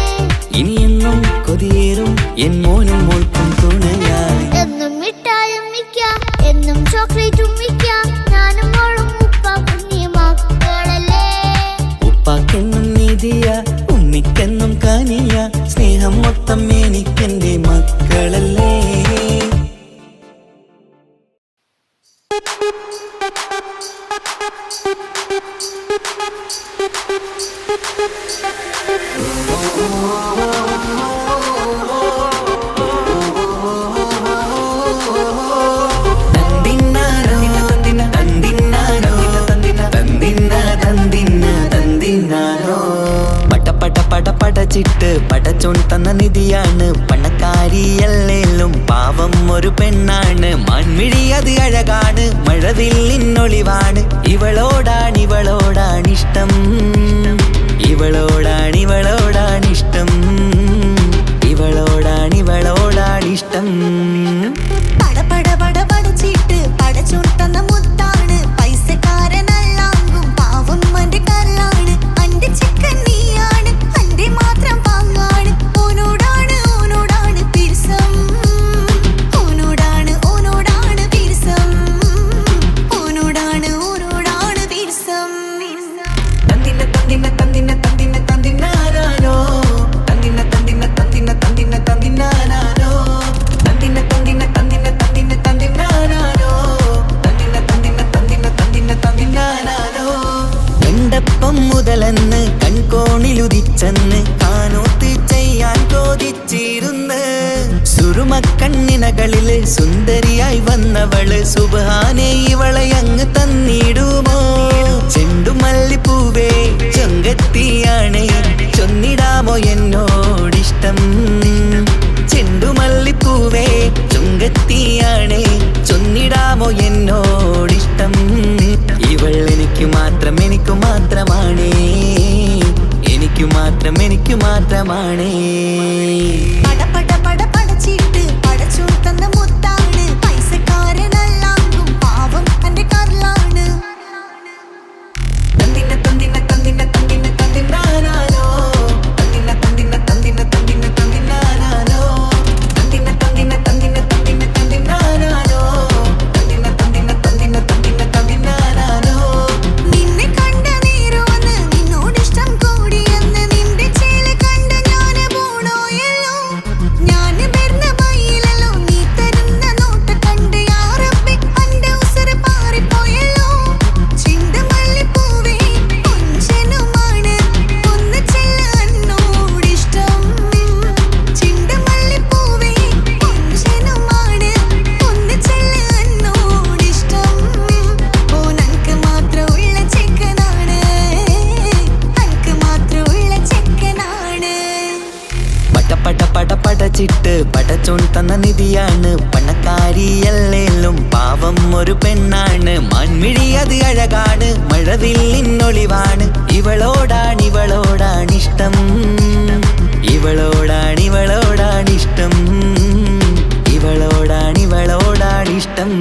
ഇനിയെന്നും കൊതിയേറും എൻ മോനും മോൾക്കും തുണയായി എന്നും മിഠായും മിക്കാം എന്നും ചോക്ലേറ്റും മിക്കാം ഞാനും മോളും ഉപ്പ കുഞ്ഞി മക്കളല്ലേ ഉപ്പാക്കെന്നും നീതിയ ഉമ്മിക്കെന്നും കാനിയ സ്നേഹം മൊത്തം എനിക്കെന്റെ മക്കളല്ലേ പടച്ചിട്ട് പടച്ചോൺ തന്ന നിധിയാണ് പണക്കാരിയല്ലേലും പാവം ഒരു പെണ്ണാണ് മാൻമിഴി അത് അഴകാണ് മഴവില്ലിന്നൊളിവാണ് ഇവളോടാണിഷ്ടം ഇവളോടാണിഷ്ടം ഇവളോടാണിഷ്ടം പടപട പടപടച്ചിട്ട് പടച്ചോൻ തന്ന മുത്താണ് പൈസക്കാരനല്ലാങ്കും പാവം അന്റെ കരളാണ് അന്റെ ചിക്കൻ നീയാണ് അന്റെ മാത്രം പാങ്ങാണ് ഓനോടാണ് പിരിസം ഓനോടാണ് പിരിസം ഓനോടാണ് പിരിസം തന്തിന തന്തിന തന്തിന തന്തിന തന്തിനാരോ തന്തിന തന്തിന തന്തിന തന്തിന തന്തിനാരോ തന്തിന തന്തിന തന്തിന തന്തിന തന്തിനാരോ തന്തിന തന്തിന തന്തിന തന്തിന തന്തിനാരോ എണ്ടപ്പം മുതലെന്ന് കൺകോണിലുദിച്ചെന്ന് കാനോത്ത് ചെയ്യാൻ ചോദിച്ചിരുന്ന് സുറുമക്കണ്ണിനകളില് സുന്ദരിയായി വന്നവള് സുബ്ഹാനേ ഇവളെ അങ്ങ് തന്നിടുമോ ചെണ്ടുമല്ലിപ്പൂവേ ചൊങ്കത്തിയാണ് ചൊന്നിടാമോ എന്നോടിഷ്ടം ചെണ്ടുമല്ലിപ്പൂവേ ചൊങ്കത്തിയാണ് ചൊന്നിടാമോ എന്നോടിഷ്ടം ഇവൾ എനിക്ക് മാത്രമാണേ എനിക്ക് മാത്രമാണേ പടപട പടപടച്ചിട്ട് പടച്ചോൻ തന്ന മുത്താണ് പൈസക്കാരനല്ലാങ്കും പാവം അന്റെ കരളാണ് തന്തിന തന്തിന തന്തിന തന്തിന തന്തിനാരോ തന്തിന തന്തിന തന്തിന തന്തിന തന്തിനാരോ തന്തിന തന്തിന തന്തിന തന്തിന തന്തിനാരോ തന്തിന തന്തിന തന്തിന തന്തിന തന്തിനാരോ ഒരു പെണ്ണാണ്, മാൻമിഴി അത് അഴകാണ്, മഴവില്ലിന്നൊളിവാണ്. ഇവളോടാണിഷ്ടം, ഇവളോടാണിഷ്ടം, ഇവളോടാണിഷ്ടം.